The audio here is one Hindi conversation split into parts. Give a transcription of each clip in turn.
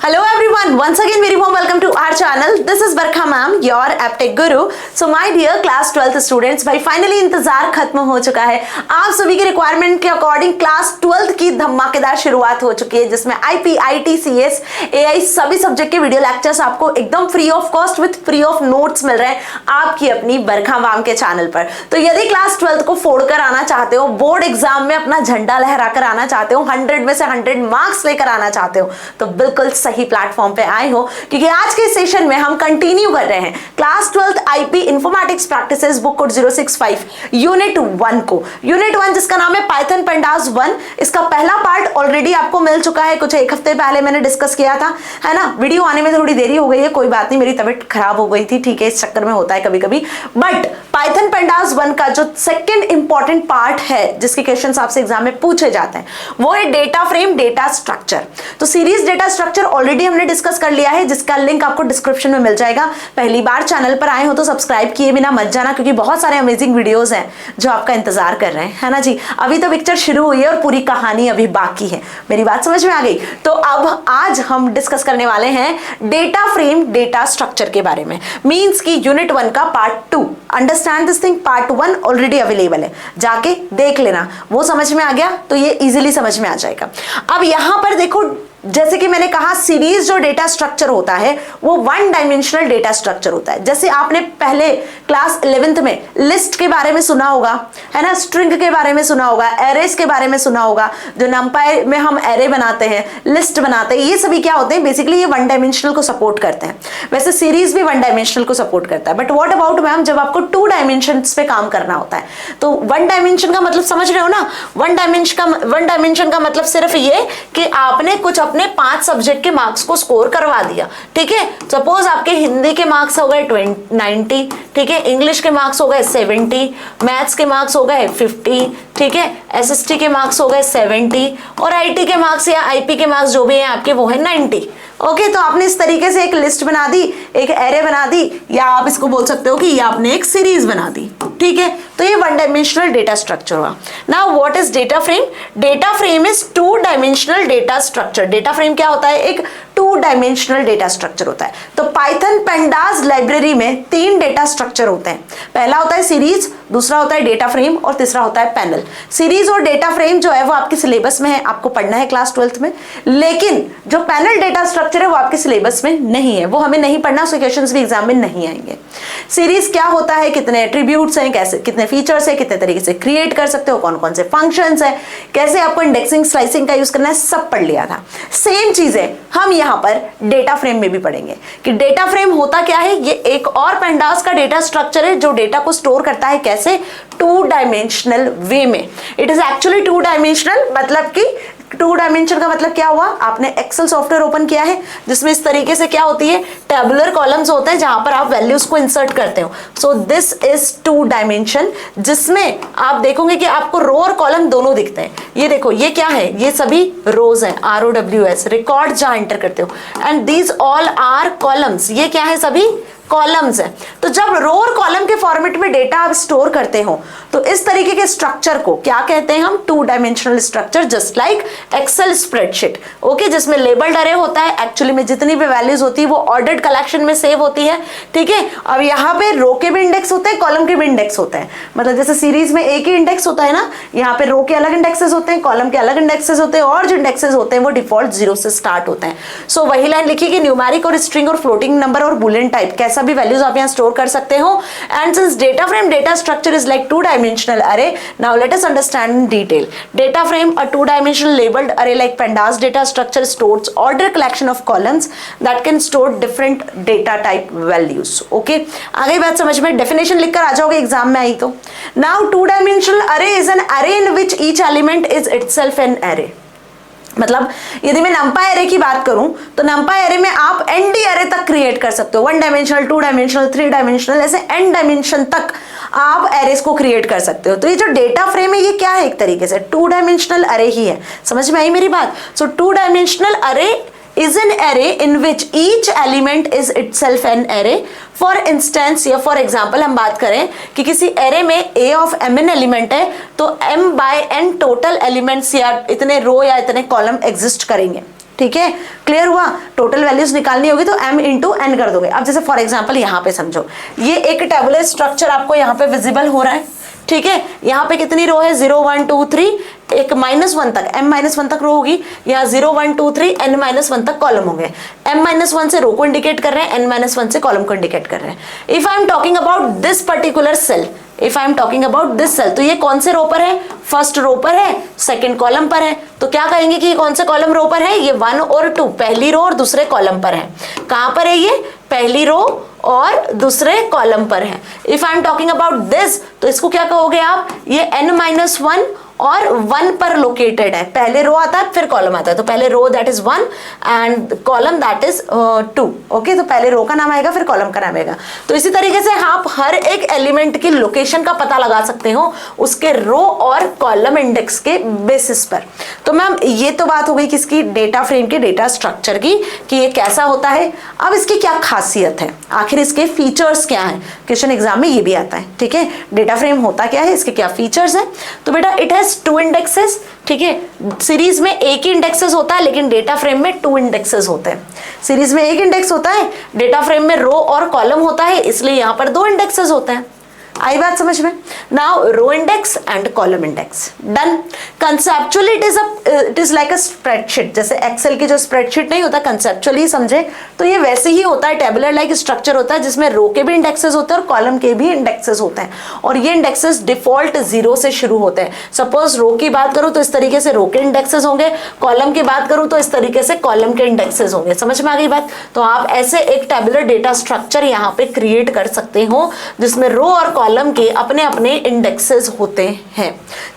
Hello everyone, once again very warm welcome to our channel. This is Barkha ma'am, your AppTech Guru. So my dear class 12th students, भाई फाइनली इंतजार खत्म हो चुका है। आप सभी के रिक्वायरमेंट के अकॉर्डिंग क्लास 12th की धमाकेदार शुरुआत हो चुकी है, जिसमें IP, IT, CS, AI सभी सब्जेक्ट के वीडियो लेक्चर्स आपको एकदम free of cost with free of notes मिल रहे हैं आपकी अपनी बरखा मैम के चैनल पर। तो यदि क्लास 12th को फोड़ कर आना चाहते हो, बोर्ड एग्जाम में अपना झंडा लहरा कर आना चाहते हो, 100 में से 100 मार्क्स लेकर आना चाहते हो, तो बिल्कुल सही प्लेटफॉर्म पे आए हो, क्योंकि आज के सेशन में हम कंटिन्यू कर रहे हैं class 12th IP informatics practices book code 065 unit 1 को। यूनिट 1 जिसका नाम है पाइथन पेंडास 1, इसका पहला पार्ट ऑलरेडी आपको मिल चुका है, कुछ एक हफ्ते पहले मैंने डिस्कस किया था, है ना। वीडियो आने में थोड़ी देरी हो गई है, कोई बात नहीं, मेरी तबीयत खराब हो गई थी, ठीक है, इस चक्कर में होता है कभी कभी। बट पाइथन पेंडास 1 का जो सेकंड इंपॉर्टेंट पार्ट है, जिसके क्वेश्चंस आपसे एग्जाम में पूछे जाते हैं, वो है डेटा फ्रेम, डेटा स्ट्रक्चर। तो सीरीज डेटा स्ट्रक्चर ऑलरेडी हमने डिस्कस कर लिया है, जिसका लिंक आपको डिस्क्रिप्शन में मिल जाएगा। पहली बार चैनल पर आए हो तो सब्सक्राइब किए बिना मत जाना, क्योंकि बहुत सारे अमेजिंग वीडियोस हैं जो आपका इंतजार कर रहे हैं, है ना जी। अभी तो पिक्चर शुरू हुई है और पूरी कहानी अभी बाकी है। मेरी बात समझ में आ गई? तो अब आज हम डिस्कस करने वाले हैं डेटा फ्रेम, डेटा स्ट्रक्चर के बारे में। मींस की यूनिट 1 का part 2, understand this thing, part 1 already available है, जाके देख लेना। वो समझ में आ गया तो ये इजीली समझ में आ जाएगा। अब यहां पर देखो, जैसे कि मैंने कहा, सीरीज जो डेटा स्ट्रक्चर होता है वो वन डायमेंशनल डेटा स्ट्रक्चर होता है। जैसे आपने पहले क्लास 11th में लिस्ट के बारे में सुना होगा, है ना, स्ट्रिंग के बारे में सुना होगा, एरेस के बारे में सुना होगा, जो नंपाई में हम एरे बनाते हैं, लिस्ट बनाते हैं, ये सभी क्या होते हैं, बेसिकली ये वन डायमेंशनल को सपोर्ट करते हैं। वैसे सीरीज भी वन डायमेंशनल को सपोर्ट करता है, बट व्हाट अबाउट मैम जब आपको 2 डायमेंशन पे काम करना होता है? तो वन डायमेंशन का मतलब समझ रहे हो ना, वन डायमेंशन का मतलब सिर्फ ये कि आपने कुछ अपने 5 सब्जेक्ट के मार्क्स को स्कोर करवा दिया, ठीक है। सपोज आपके हिंदी के मार्क्स हो गए 90, ठीक है, इंग्लिश के मार्क्स हो गए 70, मैथ्स के मार्क्स हो गए 50, ठीक है, एसएसटी के मार्क्स हो गए 70 और आईटी के मार्क्स या आईपी के मार्क्स जो भी हैं आपके वो है 90। ओके, तो आपने इस तरीके से एक लिस्ट बना दी, एक एरे बना दी, या आप इसको बोल सकते हो कि ये आपने एक सीरीज बना दी, ठीक है। तो ये वन डायमेंशनल डेटा स्ट्रक्चर हुआ। Now what is data frame? Data frame is 2 dimensional data structure. Data frame क्या होता है? एक 2 डायमेंशनल डेटा स्ट्रक्चर होता है। तो पाइथन पेंडास लाइब्रेरी में 3 डेटा स्ट्रक्चर होते हैं। पहला होता है सीरीज, दूसरा होता है डेटा फ्रेम और तीसरा होता है पैनल। सीरीज और डेटा फ्रेम जो है वो आपके सिलेबस में है, आपको पढ़ना है क्लास 12th में, लेकिन जो पैनल डेटा स्ट्रक्चर है वो आपके सिलेबस में नहीं है, वो हमें नहीं पढ़ना, उसके क्वेश्चंस भी एग्जाम में नहीं आएंगे। सीरीज क्या होता है, कितने एट्रीब्यूट्स हैं, कैसे कितने फीचर्स है, कितने तरीके से क्रिएट कर सकते हो, कौन कौन से फंक्शंस है, कैसे आपको इंडेक्सिंग स्लाइसिंग का यूज करना है, सब पढ़ लिया था। सेम चीजें हम यहाँ पर डेटा फ्रेम में भी पढ़ेंगे कि डेटा फ्रेम होता क्या है। ये एक और पेंडास का डेटा स्ट्रक्चर है जो डेटा को स्टोर करता है, कैसे? 2 डायमेंशनल वे में। इट इज एक्चुअली 2 डायमेंशनल, मतलब कि 2 डायमेंशन का मतलब क्या हुआ? आपने एक्सेल सॉफ्टवेयर ओपन किया है, जिसमें इस तरीके से क्या होती है, टेबुलर कॉलम्स होते हैं जहां पर आप वैल्यूज को इंसर्ट करते हो। सो दिस इज 2 डायमेंशन, जिसमें आप देखोगे कि आपको रो और कॉलम दोनों दिखते हैं। ये देखो, ये क्या है? ये सभी रोज हैं, ROWS, रिकॉर्ड जहां एंटर करते हो, and these all are columns. ये क्या है? सभी कॉलम्स है। तो जब रो और कॉलम के फॉर्मेट में डेटा आप स्टोर करते हो तो इस तरीके के स्ट्रक्चर को क्या कहते हैं हम? 2 dimensional structure, just like Excel spreadsheet, okay, जिसमें लेबल्ड अरे होता है। एक्चुअली में जितनी भी वैल्यूज होती है वो ऑर्डर्ड कलेक्शन में सेव होती है, ठीक है। अब यहाँ पे रो के भी इंडेक्स होते हैं, कॉलम के भी इंडेक्स होते हैं, मतलब जैसे सीरीज में एक ही इंडेक्स होता है ना, यहाँ पे रो के अलग इंडेक्सेस होते हैं, कॉलम के अलग इंडेक्सेस होते हैं, और जो इंडेक्सेस होते हैं वो डिफॉल्ट 0 से स्टार्ट होते हैं। सो वही लाइन लिखी कि न्यूमेरिक और स्ट्रिंग और फ्लोटिंग नंबर और बुलियन टाइप कैसा भी वैल्यूज आप यहाँ स्टोर कर सकते हो। And since data frame data structure is like 2 dimensional array, now let us understand in detail. Data frame, a 2-dimensional labeled array like pandas data structure, stores order collection of columns that can store different data type values. Okay, आगे बात समझ में, डेफिनेशन लिखकर आ जाओगे एग्जाम में आई तो। Now 2-dimensional array is an array in which each element is itself an array. मतलब यदि मैं नंपाई एरे की बात करूं तो नंपाई एरे में आप एनडी एरे तक क्रिएट कर सकते हो, 1 डायमेंशनल, 2 डायमेंशनल, 3 डायमेंशनल, ऐसे एन डायमेंशन तक आप एरेस को क्रिएट कर सकते हो। तो ये जो डेटा फ्रेम है ये क्या है? एक तरीके से 2 डायमेंशनल अरे ही है। समझ में आई मेरी बात? सो 2 डायमेंशनल अरे is an array in which each element is itself an array. For instance या for example हम बात करें कि किसी array में a of mn element है तो m by n total elements या इतने रो या इतने कॉलम एग्जिस्ट करेंगे, ठीक है, क्लियर हुआ। टोटल वैल्यूज निकालनी होगी तो m इंटू एन कर दोगे। अब जैसे फॉर एग्जांपल यहाँ पे समझो, ये एक टेबुलर स्ट्रक्चर आपको यहाँ पे विजिबल हो रहा है, ठीक है। यहाँ पे कितनी रो है, 0 1 2 3, एक -1 तक, m -1 तक रो होगी। यहाँ 0 1 2 3 n -1 तक कॉलम होंगे। m -1 से रो को इंडिकेट कर रहे हैं, n -1 से कॉलम को इंडिकेट कर रहे हैं। If I am talking about this particular cell, if I am talking about this cell, तो ये कौन से रो पर है, फर्स्ट रो पर है, सेकंड कॉलम पर है। तो क्या कहेंगे कि ये कौन से कॉलम रो पर है, ये 1 और 2, पहली रो और दूसरे कॉलम पर है। कहां पर है ये, पहली रो और दूसरे कॉलम पर है। If I am talking about this, तो इसको क्या कहोगे आप, ये n-1 और 1 पर लोकेटेड है। पहले रो आता है फिर कॉलम आता है, तो पहले row that is 1 and column that is 2। Okay, तो पहले रो का नाम आएगा फिर कॉलम का नाम आएगा। तो इसी तरीके से आप हर एक एलिमेंट की लोकेशन का पता लगा सकते हो उसके रो और कॉलम इंडेक्स के बेसिस पर। तो मैम ये तो बात हो गई किसकी, डेटा फ्रेम के डेटा स्ट्रक्चर की, कि ये कैसा होता है। अब इसकी क्या खासियत है, आखिर इसके फीचर्स क्या है, क्वेश्चन एग्जाम में ये भी आता है, ठीक है। डेटा फ्रेम होता क्या है, इसके क्या फीचर्स है। तो बेटा इट हैज 2 इंडेक्सेस, ठीक है। सीरीज में एक ही इंडेक्सेस होता है, लेकिन डेटा फ्रेम में 2 इंडेक्सेस होते हैं। सीरीज में एक इंडेक्स होता है, डेटा फ्रेम में रो और कॉलम होता है, इसलिए यहां पर 2 इंडेक्सेस होते हैं। आई बात समझ में। Now row index and column index, done. Conceptually it is like a spreadsheet, जैसे एक्सेल की जो स्प्रेडशीट नहीं होता, कंसेप्चुअली समझे तो ये वैसे ही होता है, टेबुलर लाइक स्ट्रक्चर होता है जिसमें रो के भी इंडेक्सेस होते हैं और कॉलम के भी इंडेक्सेस होते हैं। और ये इंडेक्सेस डिफॉल्ट 0 से शुरू होते हैं। सपोज रो की बात करूं तो इस तरीके से रो के इंडेक्सेस होंगे, कॉलम की बात करूं तो इस तरीके से कॉलम के इंडेक्सेस होंगे। समझ में आ गई बात। तो आप ऐसे एक टेबुलर डेटा स्ट्रक्चर यहाँ पे क्रिएट कर सकते हो जिसमें रो और कॉलम के अपने अपने इंडेक्सेस होते हैं,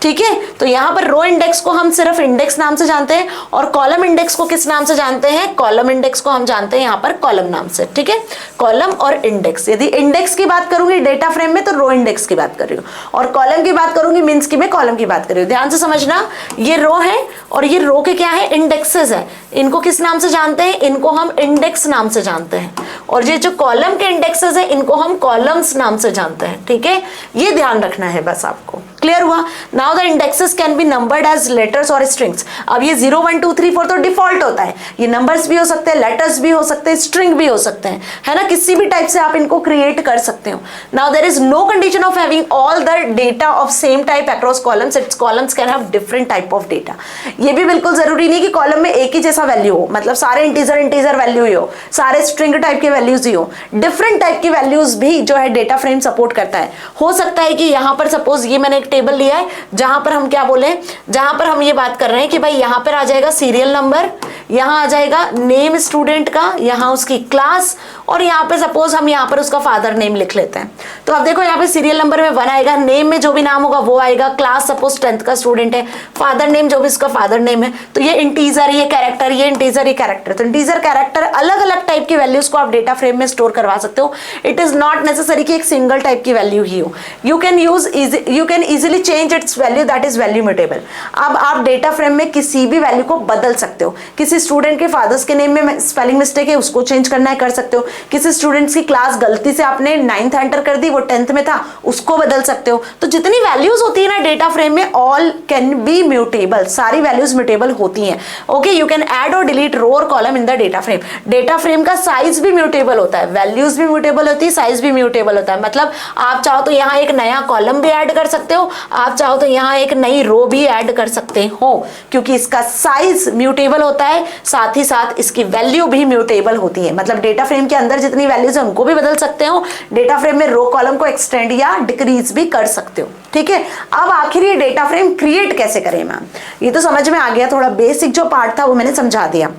ठीक है। तो यहां पर रो इंडेक्स को हम सिर्फ इंडेक्स नाम से जानते हैं और कॉलम इंडेक्स को किस नाम से जानते हैं, कॉलम इंडेक्स को हम जानते हैं यहां पर कॉलम नाम से, ठीक है। कॉलम और इंडेक्स, यदि इंडेक्स की बात करूंगी डेटा फ्रेम में तो रो इंडेक्स की बात कर रही हूं, और कॉलम की बात करूंगी मींस की मैं कॉलम की बात कर रही हूं। ध्यान से समझना, ये रो है और ये रो के क्या है, इंडेक्सेस है। इनको किस नाम से जानते हैं, इनको हम इंडेक्स नाम से जानते हैं। और ये जो कॉलम के इंडेक्सेस है इनको हम कॉलम्स नाम से जानते हैं, ठीक है। ये ध्यान रखना है बस आपको, क्लियर हुआ। Now the indexes can be numbered as letters और स्ट्रिंग्स। अब ये 0 1 2 3 4 तो डिफॉल्ट होता है, ये नंबर्स भी हो सकते हैं, लेटर्स भी हो सकते हैं, स्ट्रिंग भी हो सकते हैं, है ना। किसी भी टाइप से आप इनको क्रिएट कर सकते हो। Now there is no condition of having all the data of same type across columns, it's columns can have different type of data. ये भी बिल्कुल जरूरी नहीं कि कॉलम में एक ही जैसा वैल्यू हो, मतलब सारे इंटीजर वैल्यू ही हो, सारे स्ट्रिंग टाइप के वैल्यूज ही हो। डिफरेंट टाइप की वैल्यूज भी जो है डेटा फ्रेम सपोर्ट करता है। हो सकता है कि यहाँ पर सपोज ये मैंने एक टेबल लिया है जहां पर हम क्या बोले, जहां पर हम ये बात कर रहे हैं कि भाई यहां पर आ जाएगा सीरियल नंबर, यहां आ जाएगा नेम स्टूडेंट का, यहां उसकी क्लास, और यहाँ पे सपोज हम यहाँ पर उसका फादर नेम लिख लेते हैं। तो अब देखो यहाँ पे सीरियल नंबर में 1 आएगा, नेम में जो भी नाम होगा वो आएगा, क्लास सपोज 10th का स्टूडेंट है, फादर नेम जो भी उसका फादर नेम है। तो ये इंटीजर, ये कैरेक्टर, ये इंटीजर, ये कैरेक्टर। तो इंटीजर कैरेक्टर अलग अलग टाइप की वैल्यूज को आप डेटा फ्रेम में स्टोर करवा सकते हो। इट इज नॉट नेसेसरी कि एक सिंगल टाइप की वैल्यू ही हो। You can easily change it's value, that is value mutable. अब आप डेटा फ्रेम में किसी भी वैल्यू को बदल सकते हो। किसी स्टूडेंट के फादर्स के नेम में स्पेलिंग मिस्टेक है, उसको चेंज करना है कर सकते हो। किसी स्टूडेंट्स की क्लास गलती से आपने 9th एंटर कर दी, वो 10th में था, उसको बदल सकते हो। तो जितनी वैल्यूज होती है ना डेटा फ्रेम में, ऑल कैन बी म्यूटेबल, सारी वैल्यूज म्यूटेबल होती हैं। ओके, यू कैन ऐड और डिलीट रो और column in the data frame. Data frame का साइज भी म्यूटेबल होता है, वैल्यूज भी म्यूटेबल होती है, साइज भी म्यूटेबल होता है। मतलब आप चाहो तो यहाँ एक नया कॉलम भी ऐड कर सकते हो, आप चाहो तो यहाँ एक नई रो भी ऐड कर सकते हो, क्योंकि इसका साइज म्यूटेबल होता है, साथ ही साथ इसकी वैल्यू भी म्यूटेबल होती है। मतलब डेटा फ्रेम के अंदर जितनी वैल्यूज है उनको भी बदल सकते हो, डेटा फ्रेम में रो कॉलम को एक्सटेंड या डिक्रीज भी कर सकते हो, ठीक है। अब आखिर ये डेटा फ्रेम क्रिएट कैसे करें मैम, ये तो समझ में आ गया, थोड़ा बेसिक जो पार्ट था वो मैंने समझा दिया,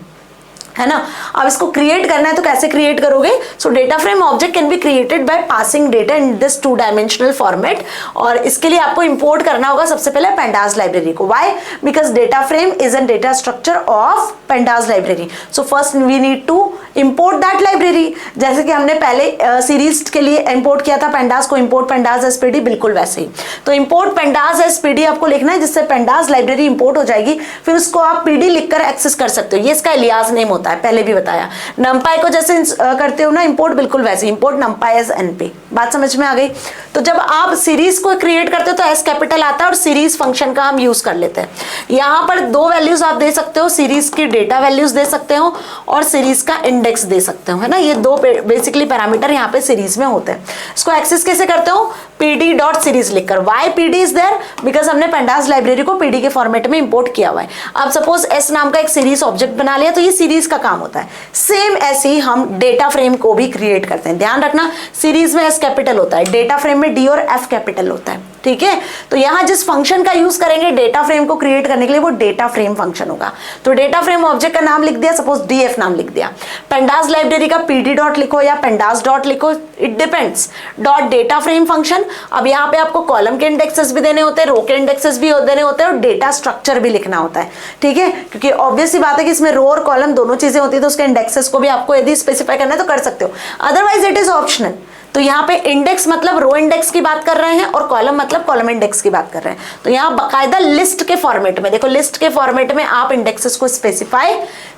है ना। अब इसको क्रिएट करना है तो कैसे क्रिएट करोगे। सो data frame object can be created by passing data in this 2 dimensional format, और इसके लिए आपको इंपोर्ट करना होगा सबसे पहले pandas लाइब्रेरी को। Why? Because data frame is an data structure of pandas library. So first we need to import that library, जैसे कि हमने पहले सीरीज के लिए इंपोर्ट किया था pandas को, इंपोर्ट pandas spd, बिल्कुल वैसे ही। तो इंपोर्ट pandas spd आपको लिखना है, जिससे pandas लाइब्रेरी इंपोर्ट हो जाएगी, फिर उसको आप pd लिखकर एक्सेस कर सकते हो। ये इसका एलियास नेम होता है, पहले भी बताया। numpy को जैसे करते हो ना इंपोर्ट, बिल्कुल वैसे इंपोर्ट numpy as np, बात समझ में आ गई। तो जब आप सीरीज को क्रिएट करते हो तो एस कैपिटल आता है और सीरीज फंक्शन का हम यूज कर लेते हैं। यहाँ पर दो वैल्यूज आप दे सकते हो, सीरीज की डेटा वैल्यूज दे सकते हो और सीरीज का इंडेक्स दे सकते हो, है ना। ये दो बेसिकली पैरामीटर यहाँ पे सीरीज में होते हैं। इसको एक्सेस कैसे करते हो, पीडी डॉट सीरीज लिखकर। Why PD is there, because हमने पेंडास लाइब्रेरी को पीडी के फॉर्मेट में इंपोर्ट किया हुआ है। अब सपोज एस नाम का एक सीरीज ऑब्जेक्ट बना लिया तो ये सीरीज का काम होता है। सेम ऐसे ही हम डेटा फ्रेम को भी क्रिएट करते हैं। ध्यान रखना, सीरीज में एस कैपिटल होता है, डेटा फ्रेम में डी और एफ कैपिटल होता है, ठीक है। तो यहां जिस फंक्शन का यूज करेंगे डेटा फ्रेम को क्रिएट करने के लिए वो डेटा फ्रेम फंक्शन होगा। तो डेटा फ्रेम ऑब्जेक्ट का नाम लिख दिया, सपोज डीएफ नाम लिख दिया। पेंडास लाइब्रेरी का पीडी डॉट लिखो या पेंडास डॉट लिखो, it depends, dot data frame function. अब यहाँ पे आपको कॉलम के इंडेक्सेस भी देने होते हैं, रो के इंडेक्सेस भी देने होते हैं और डेटा स्ट्रक्चर भी लिखना होता है, ठीक है। क्योंकि ऑब्वियस सी बात है कि इसमें रो और कॉलम दोनों चीजें होती है, तो उसके इंडेक्सेस को भी आपको यदि स्पेसिफाई करना है तो कर सकते हो, अदरवाइज इट इज ऑप्शनल। तो यहाँ पे इंडेक्स मतलब रो इंडेक्स की बात कर रहे हैं और कॉलम मतलब कॉलम इंडेक्स की बात कर रहे हैं। तो यहाँ बाकायदा लिस्ट के फॉर्मेट में, देखो लिस्ट के फॉर्मेट में आप इंडेक्सेस को स्पेसिफाई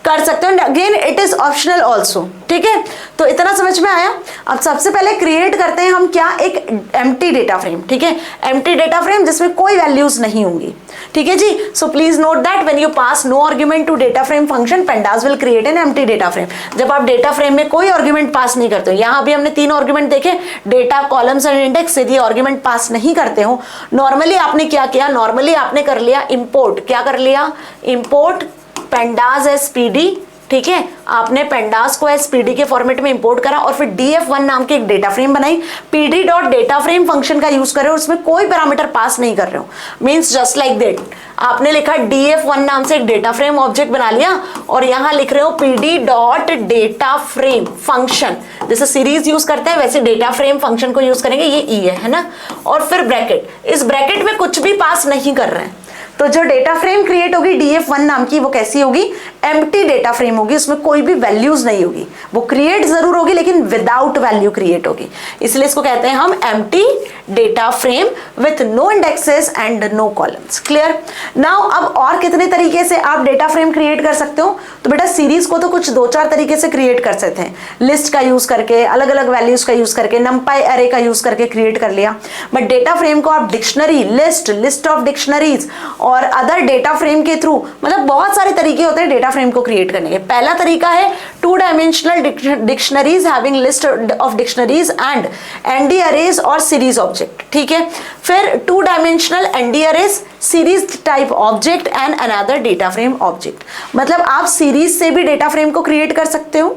कर सकते हो। Again it is optional also, ठीक है। तो इतना समझ में आया। अब सबसे पहले क्रिएट करते हैं हम क्या, एक एम्प्टी डेटा फ्रेम, ठीक है। एम्प्टी डेटा फ्रेम जिसमें कोई वैल्यूज नहीं होंगी, ठीक है जी। So please note that when you pass no argument to data frame function, pandas will create an empty data frame. जब आप डेटा फ्रेम में कोई आर्गुमेंट पास नहीं करते हो, यहाँ भी हमने 3 आर्गुमेंट देखे, डेटा, कॉलम्स एंड इंडेक्स। यदि आर्गुमेंट पास नहीं करते हो, नॉर्मली आपने क्या किया, नॉर्मली आपने कर लिया इंपोर्ट, क्या कर लिया, इंपोर्ट पेंडास एस पीडी, ठीक है। आपने पेंडास को एसपीडी के फॉर्मेट में इंपोर्ट करा और फिर df1 नाम की एक डेटा फ्रेम बनाई, pd dot data frame function का यूज कर रहे हो, उसमें कोई पैरामीटर पास नहीं कर रहे हो, मींस जस्ट लाइक दैट। आपने लिखा df1 नाम से एक डेटा फ्रेम ऑब्जेक्ट बना लिया और यहां लिख रहे हो pd dot data frame function. जैसे सीरीज यूज करते हैं वैसे डेटा फ्रेम फंक्शन को यूज करेंगे, ये ई है ना। और फिर ब्रैकेट, इस ब्रैकेट में कुछ भी पास नहीं कर रहे हैं। तो जो डेटा फ्रेम क्रिएट होगी df1 नाम की, वो कैसी होगी, एम्प्टी डेटा फ्रेम होगी, उसमें कोई भी वैल्यूज नहीं होगी। वो क्रिएट जरूर होगी लेकिन विदाउट वैल्यू क्रिएट होगी, इसलिए इसको कहते हैं हम empty data frame with no indexes and no columns. Clear. Now अब और कितने तरीके से आप डेटा फ्रेम क्रिएट कर सकते हो, तो बेटा सीरीज को तो कुछ 2-4 तरीके से क्रिएट कर सकते हैं, लिस्ट का यूज करके, अलग अलग वैल्यूज का यूज करके, नंपाई अरे का यूज करके क्रिएट कर लिया। बट डेटा फ्रेम को आप डिक्शनरी, लिस्ट ऑफ डिक्शनरीज और अदर डेटा फ्रेम के थ्रू, मतलब बहुत सारे तरीके होते हैं डेटा फ्रेम को क्रिएट करने के। पहला तरीका है 2 dimensional dictionaries having list of dictionaries and ND arrays और सीरीज ऑब्जेक्ट, ठीक है। फिर 2 dimensional ND arrays, series type object and another data frame object. मतलब आप सीरीज से भी डेटा फ्रेम को क्रिएट कर सकते हो।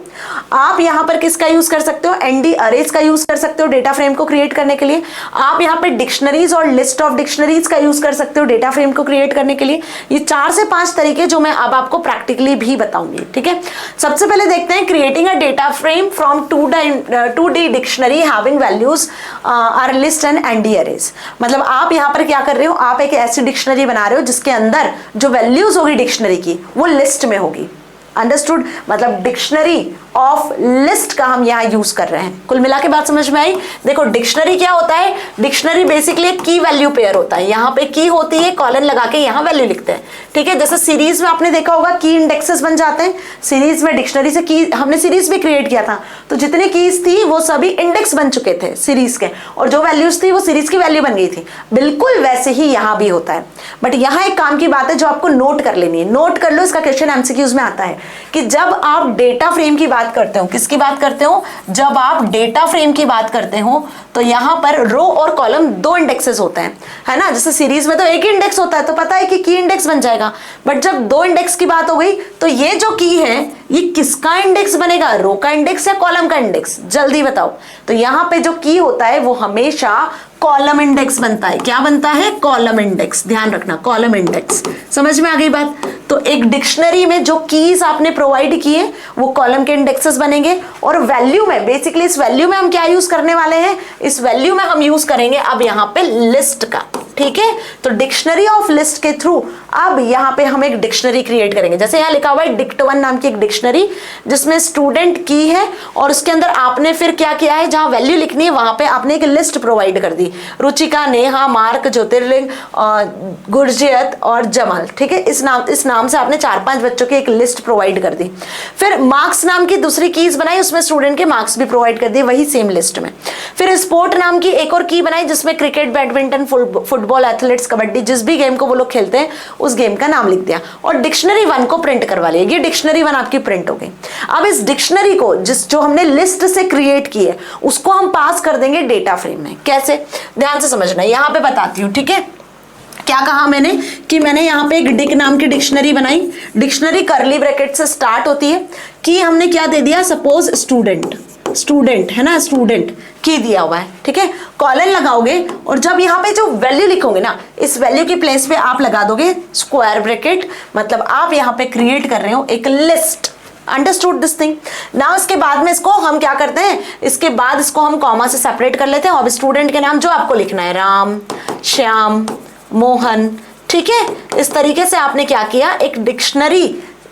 आप यहां पर किसका यूज कर सकते हो, एनडी अरेज का यूज कर सकते हो डेटा फ्रेम को क्रिएट करने के लिए। आप यहां पर डिक्शनरीज और लिस्ट ऑफ डिक्शनरीज का यूज कर सकते हो डेटा फ्रेम को क्रिएट करने के लिए। ये 4 से 5 तरीके जो मैं अब आपको प्रैक्टिकली भी बताऊंगी, ठीक है। सबसे पहले देखते हैं creating a data frame from 2D dictionary having values are list and ND arrays. मतलब आप यहां पर क्या कर रहे हो, आप एक ऐसी डिक्शनरी बना रहे हो जिसके अंदर जो वैल्यूज होगी डिक्शनरी की वो लिस्ट में होगी। अंडरस्टूड, मतलब डिक्शनरी ऑफ लिस्ट का हम यहाँ यूज कर रहे हैं। कुल मिला के बात समझ में आई। देखो डिक्शनरी क्या होता है, डिक्शनरी बेसिकली एक की वैल्यू पेयर होता है। यहाँ पे की होती है, कॉलन लगा के यहाँ वैल्यू लिखते हैं, ठीक है। जैसे सीरीज में आपने देखा होगा की इंडेक्सेस बन जाते हैं। सीरीज में डिक्शनरी से की, हमने सीरीज भी क्रिएट किया था, तो जितने कीज थी वो सभी इंडेक्स बन चुके थे सीरीज के, और जो वैल्यूज थी वो सीरीज की वैल्यू बन गई थी। बिल्कुल वैसे ही यहाँ भी होता है। बट यहाँ एक काम की बात है जो आपको नोट कर लेनी है, नोट कर लो, इसका क्वेश्चन एमसीक्यूज में आता है कि जब आप डेटा फ्रेम की बात करते हो, किसकी बात करते हो, जब आप डेटा फ्रेम की बात करते हो तो यहां पर रो और कॉलम 2 इंडेक्सेस होते हैं, है ना। जैसे सीरीज में तो एक ही इंडेक्स होता है, तो पता है कि की इंडेक्स बन जाएगा। बट जब 2 इंडेक्स की बात हो गई तो ये जो की है ये किसका इंडेक्स बनेगा, रो का इंडेक्स या कॉलम का इंडेक्स, जल्दी बताओ। तो यहां पे जो की होता है वो हमेशा कॉलम इंडेक्स बनता है। क्या बनता है, कॉलम इंडेक्स। ध्यान रखना, कॉलम इंडेक्स। समझ में आ गई बात। तो एक डिक्शनरी में जो कीज आपने प्रोवाइड किए वो कॉलम के इंडेक्सेस बनेंगे, और वैल्यू में बेसिकली इस वैल्यू में हम क्या यूज करने वाले हैं, इस वैल्यू में हम यूज करेंगे अब यहाँ पे लिस्ट का, ठीक है। तो डिक्शनरी ऑफ लिस्ट के थ्रू अब यहाँ पे हम एक डिक्शनरी क्रिएट करेंगे। जैसे यहाँ लिखा हुआ है डिक्ट1 नाम की एक डिक्शनरी जिसमें स्टूडेंट की है और उसके अंदर आपने फिर क्या किया है, जहां वैल्यू लिखनी है वहां पे आपने एक लिस्ट प्रोवाइड कर दी, रुचिका, नेहा, मार्क, ज्योतिर्लिंग, गुरजियत और जमाल, ठीक है। इस नाम से आपने 4-5 बच्चों की एक लिस्ट प्रोवाइड कर दी। फिर मार्क्स नाम की दूसरी कीज बनाई, उसमें स्टूडेंट के मार्क्स भी प्रोवाइड कर दिए वही सेम लिस्ट में। फिर स्पोर्ट नाम की एक और की बनाई जिसमें cricket, badminton, football, athletics, kabaddi, जिस भी गेम को वो लोग खेलते हैं उस गेम का नाम लिख दिया और डिक्शनरी 1 को प्रिंट करवा लिया। ये डिक्शनरी 1 आपकी प्रिंट हो गई। अब इस डिक्शनरी को जो हमने लिस्ट से क्रिएट की है उसको हम पास कर देंगे डेटा फ्रेम में। कैसे, ध्यान से समझना, यहां पे बताती हूं, ठीक है। क्या कहा मैंने कि मैंने यहाँ पे एक डिक नाम की डिक्शनरी बनाई। डिक्शनरी कर्ली ब्रैकेट से स्टार्ट होती है कि हमने क्या दे दिया, सपोज स्टूडेंट है ना, स्टूडेंट की दिया हुआ है, ठीक है। कॉलन लगाओगे और जब यहाँ पे जो वैल्यू लिखोगे ना, इस वैल्यू की प्लेस पे आप लगा दोगे स्क्वायर ब्रैकेट, मतलब आप यहाँ पे क्रिएट कर रहे हो एक list. Understood this thing now. इसके बाद में इसको हम क्या करते हैं, इसके बाद इसको हम कॉमा से सेपरेट कर लेते हैं। अब स्टूडेंट के नाम जो आपको लिखना है, राम, श्याम, मोहन, ठीक है। इस तरीके से आपने क्या किया, एक डिक्शनरी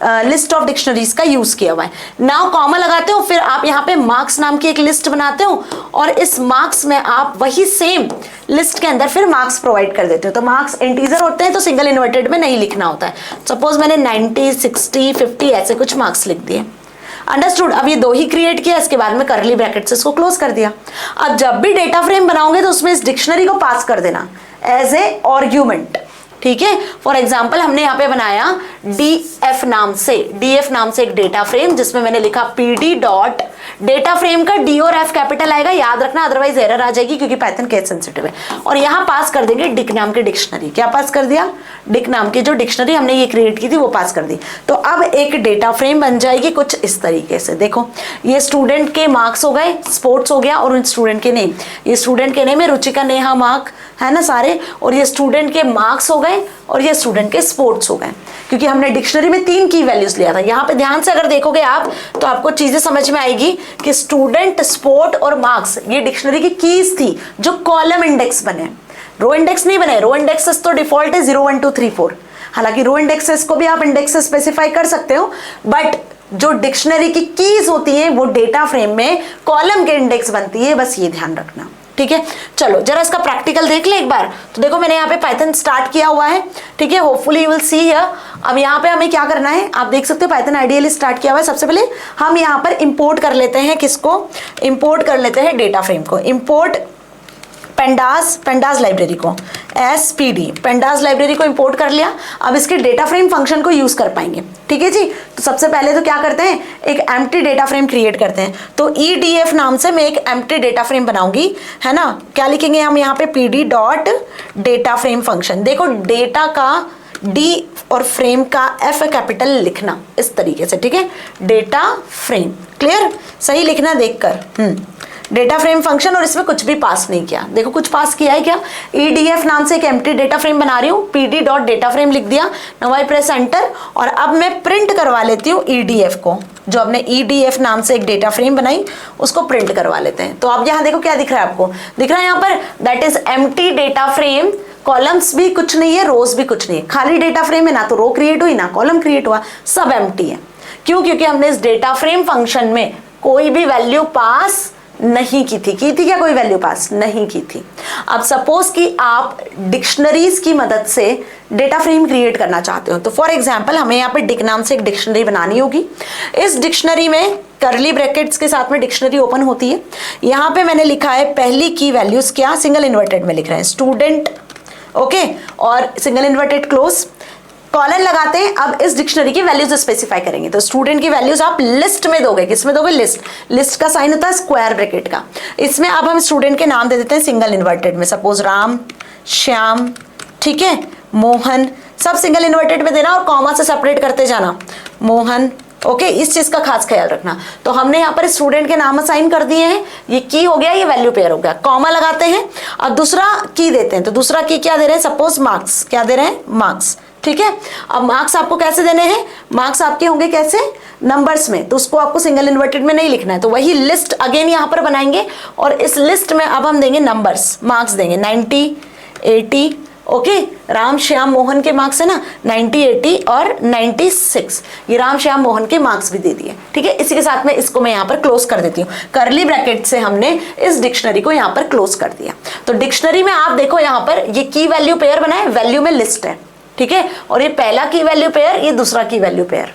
लिस्ट ऑफ डिक्शनरीज का यूज किया हुआ है। नाउ कॉमा लगाते हो, फिर आप यहाँ पे मार्क्स नाम की एक लिस्ट बनाते हो और इस मार्क्स में आप वही सेम लिस्ट के अंदर फिर मार्क्स प्रोवाइड कर देते हो। तो मार्क्स इंटीजर होते हैं तो सिंगल इन्वर्टेड में नहीं लिखना होता है। सपोज मैंने 90, 60, 50 ऐसे कुछ मार्क्स लिख दिए। अंडरस्टूड। अब ये 2 ही क्रिएट किया, इसके बाद में कर्ली ब्रैकेट से इसको क्लोज कर दिया। अब जब भी डेटा फ्रेम बनाओगे तो उसमें इस डिक्शनरी को पास कर देना एज ए आर्ग्यूमेंट, ठीक है। फॉर एग्जाम्पल हमने यहाँ पे बनाया डीएफ नाम से एक डेटा फ्रेम जिसमें मैंने लिखा पीडी डॉट डेटा फ्रेम का डी और एफ कैपिटल आएगा, याद रखना, अदरवाइज एरर आ जाएगी क्योंकि पाइथन केस सेंसिटिव है। और यहाँ पास कर देंगे डिक नाम की डिक्शनरी। क्या पास कर दिया, डिक नाम की जो डिक्शनरी हमने ये क्रिएट की थी वो पास कर दी। तो अब एक डेटा फ्रेम बन जाएगी कुछ इस तरीके से। देखो ये स्टूडेंट के मार्क्स हो गए, स्पोर्ट्स हो गया और उन स्टूडेंट के नेम, ये स्टूडेंट के नेम है रुचिका, नेहा, मार्क है ना सारे, और ये स्टूडेंट के मार्क्स हो गए और ये स्टूडेंट के स्पोर्ट्स हो गए क्योंकि हमने डिक्शनरी में 3 की वैल्यूज लिया था। यहाँ पे ध्यान से अगर देखोगे आप तो आपको चीजें समझ में आएगी कि स्टूडेंट, स्पोर्ट और मार्क्स ये डिक्शनरी की कीज थी जो कॉलम इंडेक्स बने, रो इंडेक्स नहीं बने। रो इंडेक्सेस तो डिफॉल्ट है 0, 1, 2, 3, 4। हालांकि रो इंडेक्सेस को भी आप इंडेक्स से स्पेसिफाई कर सकते हो, बट जो डिक्शनरी की कीज होती है वो डेटा फ्रेम में कॉलम के इंडेक्स बनती है, बस ये ध्यान रखना, ठीक है। चलो जरा इसका प्रैक्टिकल देख ले एक बार। तो देखो मैंने यहाँ पे पाइथन स्टार्ट किया हुआ है, ठीक है। Hopefully you will see here. अब यहाँ पे हमें क्या करना है, आप देख सकते हो पाइथन आइडियली स्टार्ट किया हुआ है। सबसे पहले हम यहाँ पर इंपोर्ट कर लेते हैं, किसको इंपोर्ट कर लेते हैं, डेटा फ्रेम को। इंपोर्ट पेंडास लाइब्रेरी को, SPD पेंडास लाइब्रेरी को इंपोर्ट कर लिया। अब इसके डेटा फ्रेम फंक्शन को यूज कर पाएंगे, ठीक है जी। तो सबसे पहले तो क्या करते हैं, एक एम्प्टी डेटा फ्रेम क्रिएट करते हैं। तो EDF नाम से मैं एक एम्प्टी डेटा फ्रेम बनाऊंगी, है ना। क्या लिखेंगे हम यहाँ पे, PD dot data frame function. देखो डेटा का D और फ्रेम का F कैपिटल लिखना इस तरीके से, ठीक है। डेटा फ्रेम, क्लियर, सही लिखना देखकर। डेटा फ्रेम फंक्शन, और इसमें कुछ भी पास नहीं किया। देखो कुछ पास किया है क्या, EDF नाम से एक एम्प्टी डेटा फ्रेम बना रही हूँ, PD डॉट डेटा फ्रेम लिख दिया। नाउ आई प्रेस एंटर और अब मैं प्रिंट करवा लेती हूँ EDF को, जो हमने EDF नाम से एक डेटा फ्रेम बनाई उसको प्रिंट करवा लेते हैं। तो अब यहाँ देखो क्या दिख रहा है आपको, दिख रहा है यहाँ पर that is empty data frame. Columns भी कुछ नहीं है, रोज भी कुछ नहीं है, खाली डेटा फ्रेम है। ना तो रो क्रिएट हुई ना कॉलम क्रिएट हुआ, सब एम्प्टी है। क्यों, क्योंकि हमने इस डेटा फ्रेम फंक्शन में कोई भी वैल्यू पास नहीं की थी क्या कोई वैल्यू पास नहीं की थी। अब सपोज कि आप डिक्शनरीज की मदद से डेटा फ्रेम क्रिएट करना चाहते हो, तो फॉर एग्जांपल हमें यहाँ पे डिक नाम से एक डिक्शनरी बनानी होगी। इस डिक्शनरी में कर्ली ब्रैकेट्स के साथ में डिक्शनरी ओपन होती है। यहाँ पे मैंने लिखा है पहली की वैल्यूज क्या, सिंगल इन्वर्टेड में लिख रहे हैं स्टूडेंट, ओके, और सिंगल इन्वर्टेड क्लोज, कॉलन लगाते हैं। अब इस डिक्शनरी की वैल्यूज स्पेसिफाई करेंगे। तो स्टूडेंट की वैल्यूज आप लिस्ट में दोगे, किसमें दोगे, लिस्ट का साइन होता है स्क्वायर ब्रैकेट का। इसमें अब हम स्टूडेंट के नाम दे देते हैं सिंगल इन्वर्टेड में, सपोज राम, श्याम, ठीक है, मोहन, सब सिंगल इन्वर्टेड में देना और कॉमा से सेपरेट करते जाना, मोहन, ओके। इस चीज का खास ख्याल रखना। तो हमने यहाँ पर स्टूडेंट के नाम असाइन कर दिए हैं, ये की हो गया, ये वैल्यू पेयर हो गया। कॉमा लगाते हैं और दूसरा की देते हैं। तो दूसरा की क्या दे रहे हैं, सपोज मार्क्स, क्या दे रहे हैं, मार्क्स, ठीक है। अब मार्क्स आपको कैसे देने हैं, मार्क्स आपके होंगे कैसे, नंबर्स में, तो उसको आपको सिंगल इन्वर्टेड में नहीं लिखना है। तो वही लिस्ट अगेन यहाँ पर बनाएंगे और इस लिस्ट में अब हम देंगे नंबर्स, मार्क्स देंगे 90, 80, ओके, राम श्याम मोहन के मार्क्स है ना 90, 80 और 96, ये राम श्याम मोहन के मार्क्स भी दे दिए। ठीक है, इसी के साथ में इसको मैं यहाँ पर क्लोज कर देती हूँ, करली ब्रैकेट से हमने इस डिक्शनरी को यहाँ पर क्लोज कर दिया। तो डिक्शनरी में आप देखो यहाँ पर ये की वैल्यू पेयर बना है, वैल्यू में लिस्ट है। ठीक है, और ये पहला की वैल्यू पेयर, ये दूसरा की वैल्यू पेयर।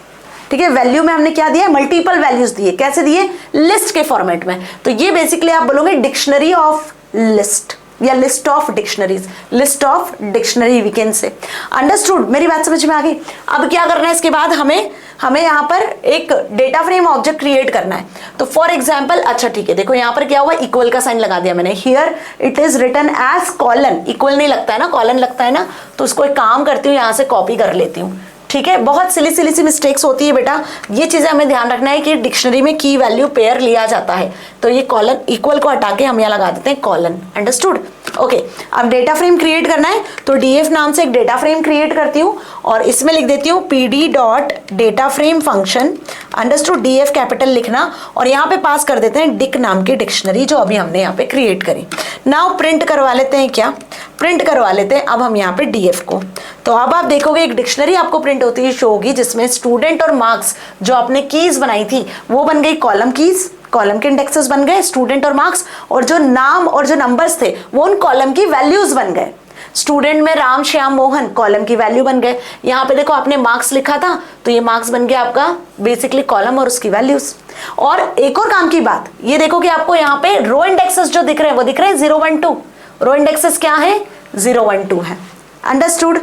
ठीक है, वैल्यू में हमने क्या दिया, मल्टीपल वैल्यूज दिए। कैसे दिए, लिस्ट के फॉर्मेट में। तो ये बेसिकली आप बोलोगे डिक्शनरी ऑफ लिस्ट या list of dictionaries, list of dictionary we can say. Understood, मेरी बात समझ में आ गई। अब क्या करना है, इसके बाद हमें यहाँ पर एक डेटा फ्रेम ऑब्जेक्ट क्रिएट करना है। तो फॉर एग्जाम्पल, अच्छा ठीक है, देखो यहाँ पर क्या हुआ, इक्वल का साइन लगा दिया मैंने। Here it is written as colon, equal नहीं लगता है ना, कॉलन लगता है ना। तो उसको एक काम करती हूँ, यहाँ से कॉपी कर लेती हूँ। ठीक है, बहुत सिली सी मिस्टेक्स होती है बेटा, ये चीजें हमें ध्यान रखना है कि डिक्शनरी में की वैल्यू पेयर लिया जाता है। तो ये कॉलन, इक्वल को हटा के हम यहाँ लगा देते हैं कॉलन। Understood, okay. अब डेटा फ्रेम क्रिएट करना है, तो डीएफ नाम से एक डेटा फ्रेम क्रिएट करती हूँ और इसमें लिख देती हूँ PD dot data frame function. Understood, DF capital लिखना और यहाँ पे पास कर देते हैं डिक नाम की डिक्शनरी जो अभी हमने यहाँ पे क्रिएट करी। नाउ प्रिंट करवा लेते हैं, क्या प्रिंट करवा लेते हैं अब हम यहाँ पे डीएफ को। तो अब आप देखोगे एक डिक्शनरी आपको प्रिंट होती है शो होगी, जिसमें स्टूडेंट और मार्क्स जो आपने कीज बनाई थी वो बन गई कॉलम कीज, कॉलम के इंडेक्सेस बन गए स्टूडेंट और मार्क्स, और जो नाम और जो नंबर्स थे वो उन कॉलम की वैल्यूज बन गए। स्टूडेंट में राम श्याम मोहन कॉलम की वैल्यू बन गए। यहाँ पे देखो आपने मार्क्स लिखा था तो ये मार्क्स बन गया आपका बेसिकली कॉलम और उसकी वैल्यूज। और एक और काम की बात, ये देखो कि आपको यहाँ पे रो इंडेक्सेस जो दिख रहे हैं वो दिख रहे हैं 0, 1, 2। रो इंडेक्सेस क्या है, 0, 1, 2 है। अंडरस्टूड,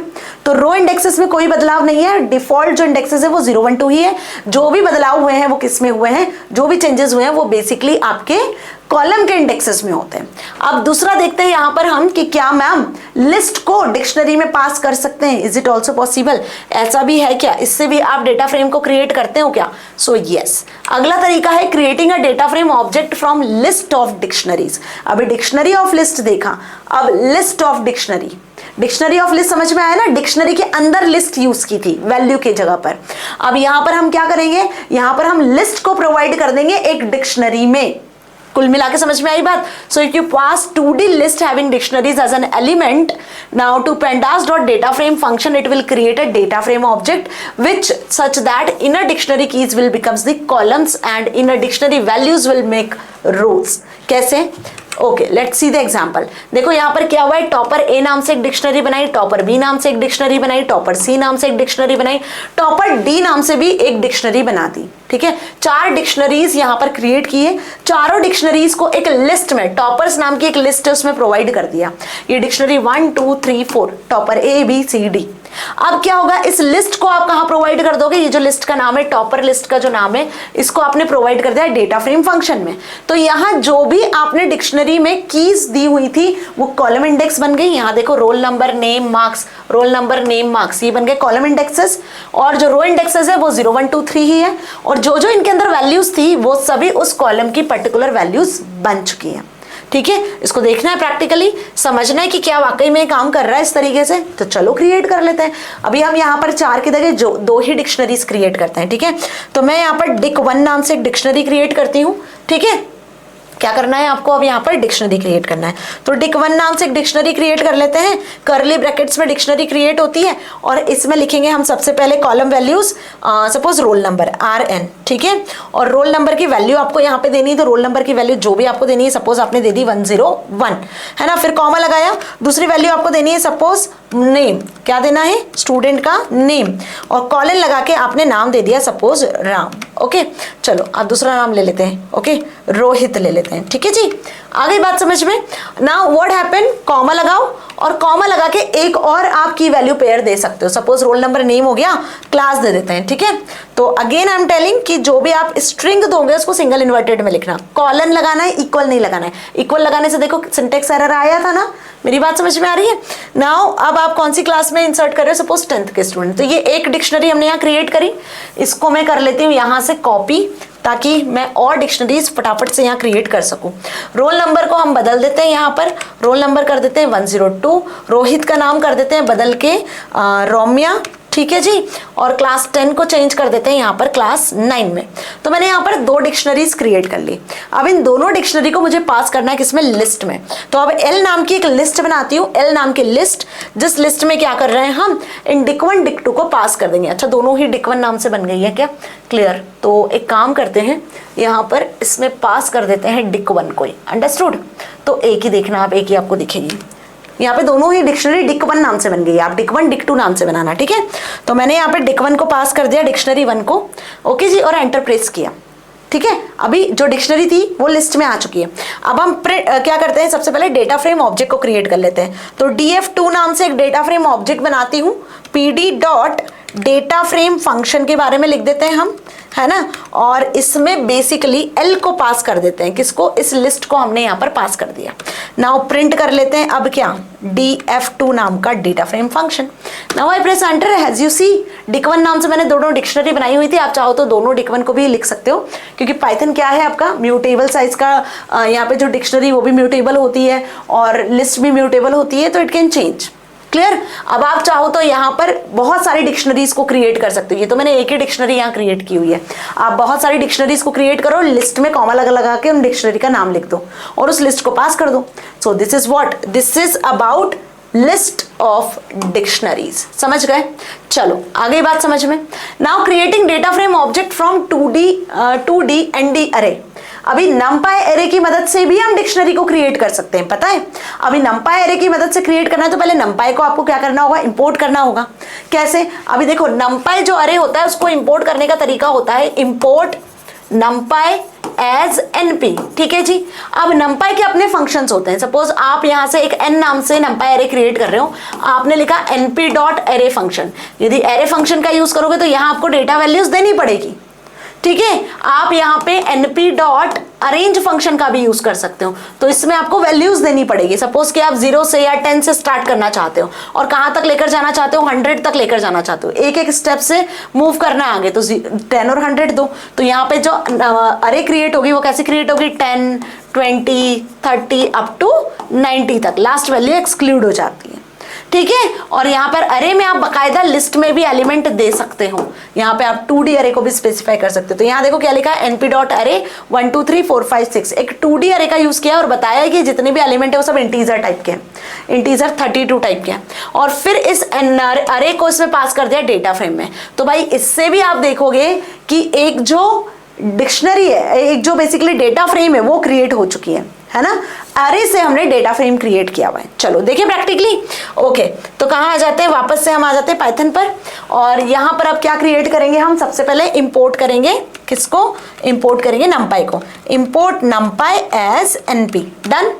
तो रो इंडेक्सेस में कोई बदलाव नहीं है, डिफॉल्ट जो इंडेक्सेस है वो 0, 1, 2 ही है। जो भी बदलाव हुए हैं वो किस में हुए हैं, जो भी चेंजेस हुए हैं वो बेसिकली आपके कॉलम के इंडेक्सेस में होते हैं। अब दूसरा देखते हैं यहाँ पर हम कि क्या मैम लिस्ट को डिक्शनरी में पास कर सकते हैं, इज इट ऑल्सो पॉसिबल, ऐसा भी है क्या, इससे भी आप डेटा फ्रेम को क्रिएट करते हो क्या। सो यस, अगला तरीका है creating a data frame object from list of dictionaries. अभी डिक्शनरी ऑफ लिस्ट देखा, अब list of dictionary. Dictionary of list समझ में आया ना, डिक्शनरी के अंदर लिस्ट यूज की थी वैल्यू की जगह पर। अब यहां पर हम क्या करेंगे, यहां पर हम लिस्ट को प्रोवाइड कर देंगे एक डिक्शनरी में। कुल मिला के समझ में आई बात। So if you pass 2D list having dictionaries as an element, now to pandas.dataframe function it will create a data frame object which such that inner dictionary keys will becomes the columns and inner dictionary values will make rows। कैसे, okay let's see the example. देखो यहाँ पर क्या हुआ है, टॉपर ए नाम से एक डिक्शनरी बनाई, टॉपर बी नाम से एक डिक्शनरी बनाई, टॉपर सी नाम से एक डिक्शनरी बनाई, टॉपर डी नाम से भी एक डिक्शनरी बना दी। ठीक है, 4 डिक्शनरीज यहाँ पर क्रिएट किए, चारों डिक्शनरीज को एक लिस्ट में, टॉपर्स नाम की एक लिस्ट है उसमें प्रोवाइड कर दिया। ये डिक्शनरी 1, 2, 3, 4 टॉपर ए बी सी डी। अब क्या होगा, इस लिस्ट को आप कहाँ प्रोवाइड कर दोगे, ये जो लिस्ट का नाम है, टॉपर लिस्ट का जो नाम है, इसको आपने प्रोवाइड कर दिया डेटा फ्रेम फंक्शन में। तो यहाँ जो भी आपने डिक्शनरी में कीज दी हुई थी वो कॉलम इंडेक्स बन गई। यहाँ देखो roll number name marks, roll number name marks, ये बन गए कॉलम इंडेक्सेस। और जो रो इंडेक्सेस है वो 0, 1, 2, 3 ही है, और जो जो इनके अंदर वैल्यूज थी वो सभी उस कॉलम की पर्टिकुलर वैल्यूज बन चुकी हैं। ठीक है, इसको देखना है प्रैक्टिकली, समझना है कि क्या वाकई में काम कर रहा है इस तरीके से। तो चलो क्रिएट कर लेते हैं। अभी हम यहाँ पर 4 की जगह जो 2 ही डिक्शनरीज क्रिएट करते हैं। ठीक है, तो मैं यहाँ पर dic1 नाम से एक डिक्शनरी क्रिएट करती हूँ। ठीक है, क्या करना है आपको, अब यहाँ पर डिक्शनरी क्रिएट करना है। तो dic1 नाम से एक डिक्शनरी क्रिएट कर लेते हैं, करली ब्रैकेट्स में डिक्शनरी क्रिएट होती है और इसमें लिखेंगे हम सबसे पहले column values, suppose roll number RN। ठीक है, और रोल नंबर की वैल्यू आपको यहाँ पे देनी है, तो रोल नंबर की वैल्यू जो भी आपको देनी है, सपोज आपने दे दी 101 है ना, फिर कॉमा लगाया। दूसरी वैल्यू आपको देनी है सपोज नेम, क्या देना है, स्टूडेंट का नेम, और कॉलन लगा के आपने नाम दे दिया सपोज राम। ओके, चलो अब दूसरा नाम ले लेते हैं। ओके, रोहित ले लेते हैं। ठीक है जी, आ गई बात समझ में। नाउ व्हाट हैपन, कॉमा लगाओ और कॉमा लगा के एक और आप की वैल्यू पेयर दे सकते हो। सपोज रोल नंबर नेम हो गया, क्लास दे देते हैं। ठीक है, तो अगेन आई एम टेलिंग कि जो भी आप स्ट्रिंग दोगे उसको सिंगल इन्वर्टेड में लिखना, कॉलन लगाना है, इक्वल नहीं लगाना है। इक्वल लगाने से देखो सिंटेक्स एरर आया था ना, मेरी बात समझ में आ रही है। नाउ अब आप कौन सी क्लास में इंसर्ट कर रहे हो, सपोज 10th के स्टूडेंट। तो ये एक डिक्शनरी हमने यहाँ क्रिएट करी, इसको मैं कर लेती हूँ यहाँ से कॉपी, ताकि मैं और डिक्शनरीज फटाफट से यहाँ क्रिएट कर सकूं। रोल नंबर को हम बदल देते हैं, यहाँ पर रोल नंबर कर देते हैं 102, रोहित का नाम कर देते हैं बदल के रोम्या। ठीक है जी, और क्लास 10 को चेंज कर देते हैं यहाँ पर क्लास 9 में। तो मैंने यहाँ पर 2 डिक्शनरीज क्रिएट कर ली। अब इन दोनों डिक्शनरी को मुझे पास करना है किसमें, लिस्ट में। तो अब एल नाम की एक लिस्ट बनाती हूँ, एल नाम की लिस्ट, जिस लिस्ट में क्या कर रहे हैं हम, इन dic1 dic2 को पास कर देंगे। अच्छा, दोनों ही dic1 नाम से बन गई है क्या, क्लियर। तो एक काम करते हैं, यहाँ पर इसमें पास कर देते हैं dic1 को, अंडरस्टूड। तो एक ही देखना आप, एक ही आपको दिखेगी। यहाँ पे दोनों ही डिक्शनरी dic1 नाम से बन गई है, आप dic1 dic2 नाम से बनाना, ठीक है। तो मैंने यहाँ पे dic1 को पास कर दिया डिक्शनरी 1 को, ओके जी, और एंटर प्रेस किया, ठीक है। अभी जो डिक्शनरी थी वो लिस्ट में आ चुकी है। अब हम क्या करते हैं, सबसे पहले डेटा फ्रेम ऑब्जेक्ट को क्रिएट कर लेते हैं। तो df2 नाम से एक डेटा फ्रेम ऑब्जेक्ट बनाती हूँ, pd dot data frame function के बारे में लिख देते हैं हम, है ना। और इसमें बेसिकली एल को पास कर देते हैं, किसको, इस लिस्ट को हमने यहाँ पर पास कर दिया। नाउ प्रिंट कर लेते हैं अब क्या, df2 नाम का data frame function. Now I press enter. As you see, dic1 नाम से मैंने दोनों डिक्शनरी बनाई हुई थी, आप चाहो तो दोनों dic1 को भी लिख सकते हो, क्योंकि पाइथन क्या है आपका, म्यूटेबल साइज का। यहाँ पे जो डिक्शनरी वो भी म्यूटेबल होती है और लिस्ट भी म्यूटेबल होती है, तो इट कैन चेंज, क्लियर। अब आप चाहो तो यहाँ पर बहुत सारी डिक्शनरीज को क्रिएट कर सकते हो। ये तो मैंने एक ही डिक्शनरी यहाँ क्रिएट की हुई है, आप बहुत सारी डिक्शनरीज को क्रिएट करो, लिस्ट में कॉमा लगा के उन डिक्शनरी का नाम लिख दो और उस लिस्ट को पास कर दो। So this is what, this is about list of dictionaries. समझ गए, चलो आगे बात समझ में। Now creating data frame object from 2D ND अरे। अभी numpy एरे की मदद से भी हम डिक्शनरी को क्रिएट कर सकते हैं, पता है। अभी numpy एरे की मदद से क्रिएट करना है तो पहले numpy को आपको क्या करना होगा, इंपोर्ट करना होगा। कैसे, अभी देखो numpy जो अरे होता है उसको इंपोर्ट करने का तरीका होता है इंपोर्ट numpy एज np, ठीक है जी। अब numpy के अपने फंक्शंस होते हैं। सपोज आप यहाँ से एक n नाम से numpy एरे क्रिएट कर रहे हो, आपने लिखा np डॉट एरे फंक्शन। यदि एरे फंक्शन का यूज करोगे तो यहाँ आपको डेटा वैल्यूज देनी पड़ेगी, ठीक है। आप यहाँ पे np डॉट अरेंज फंक्शन का भी यूज कर सकते हो, तो इसमें आपको वैल्यूज देनी पड़ेगी। सपोज कि आप 0 से या 10 से स्टार्ट करना चाहते हो और कहाँ तक लेकर जाना चाहते हो, 100 तक लेकर जाना चाहते हो, एक एक स्टेप से मूव करना है आगे, तो 10 और 100 दो। तो यहाँ पे जो अरे क्रिएट होगी वो कैसे क्रिएट होगी, 10, 20, 30 अप टू 90 तक, लास्ट वैल्यू एक्सक्लूड हो जाती है, ठीक है। और यहाँ पर अरे में आप बकायदा लिस्ट में भी एलिमेंट दे सकते हो, यहाँ पे आप 2D अरे को भी स्पेसिफाई कर सकते हो। तो यहाँ देखो क्या लिखा है, np डॉट अरे 1 2 3 4 5 6, एक 2D अरे का यूज किया और बताया कि जितने भी एलिमेंट है वो सब इंटीजर टाइप के हैं, इंटीजर 32 टाइप के हैं। और फिर इस अरे को इसमें पास कर दिया डेटा फ्रेम में। तो भाई इससे भी आप देखोगे कि एक जो डिक्शनरी है, एक जो बेसिकली डेटा फ्रेम है वो क्रिएट हो चुकी है ना। अरे से हमने डेटा फ्रेम क्रिएट किया हुआ है। चलो देखिए प्रैक्टिकली, ओके। तो कहाँ आ जाते हैं, वापस से हम आ जाते हैं पाइथन पर, और यहाँ पर अब क्या क्रिएट करेंगे हम, सबसे पहले इंपोर्ट करेंगे, किसको इंपोर्ट करेंगे, numpy को। Import numpy as np, done.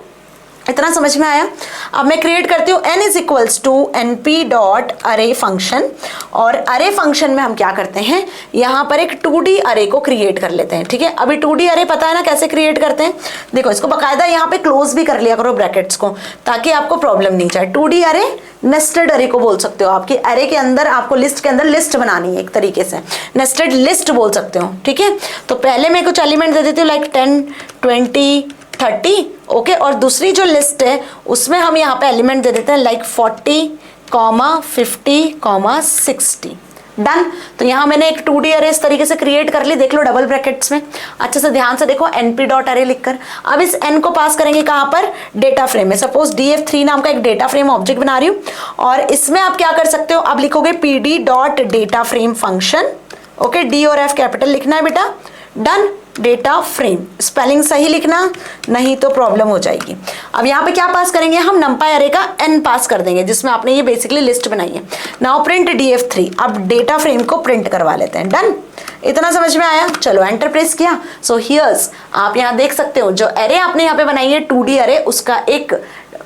इतना समझ में आया। अब मैं क्रिएट करती हूँ n is equals to np dot array function, और अरे फंक्शन में हम क्या करते हैं, यहाँ पर एक 2D अरे को क्रिएट कर लेते हैं, ठीक है। अभी 2D अरे पता है ना कैसे क्रिएट करते हैं, देखो इसको बकायदा यहाँ पे क्लोज भी कर लिया करो ब्रैकेट्स को, ताकि आपको प्रॉब्लम नहीं जाए। 2D अरे नेस्टेड अरे को बोल सकते हो, आपके अरे के अंदर आपको लिस्ट के अंदर लिस्ट बनानी है, एक तरीके से नेस्टेड लिस्ट बोल सकते हो, ठीक है। तो पहले मैं कुछ एलिमेंट दे देती हूँ लाइक 10, 20, 30, ओके। और दूसरी जो लिस्ट है उसमें हम यहाँ पे एलिमेंट दे देते हैं लाइक 40, 50, 60, डन। तो यहाँ मैंने एक 2D अरे इस तरीके से क्रिएट कर ली, देख लो डबल ब्रैकेट्स में, अच्छे से ध्यान से देखो, np डॉट अरे लिखकर। अब इस n को पास करेंगे कहाँ पर, डेटा फ्रेम में। सपोज df3 नाम का एक डेटा फ्रेम ऑब्जेक्ट बना रही हूँ, और इसमें आप क्या कर सकते हो, अब लिखोगे pd dot data frame function, okay. d और f कैपिटल लिखना है बेटा, डन। डेटा फ्रेम स्पेलिंग सही लिखना, नहीं तो प्रॉब्लम हो जाएगी। अब यहाँ पे क्या पास करेंगे हम, numpy अरे का n पास कर देंगे, जिसमें आपने ये बेसिकली लिस्ट बनाई है। नाउ प्रिंट df3, अब डेटा फ्रेम को प्रिंट करवा लेते हैं, डन। इतना समझ में आया, चलो एंटर प्रेस किया। सो हियर्स आप यहाँ देख सकते हो जो अरे आपने यहाँ पे बनाई है 2D अरे, उसका एक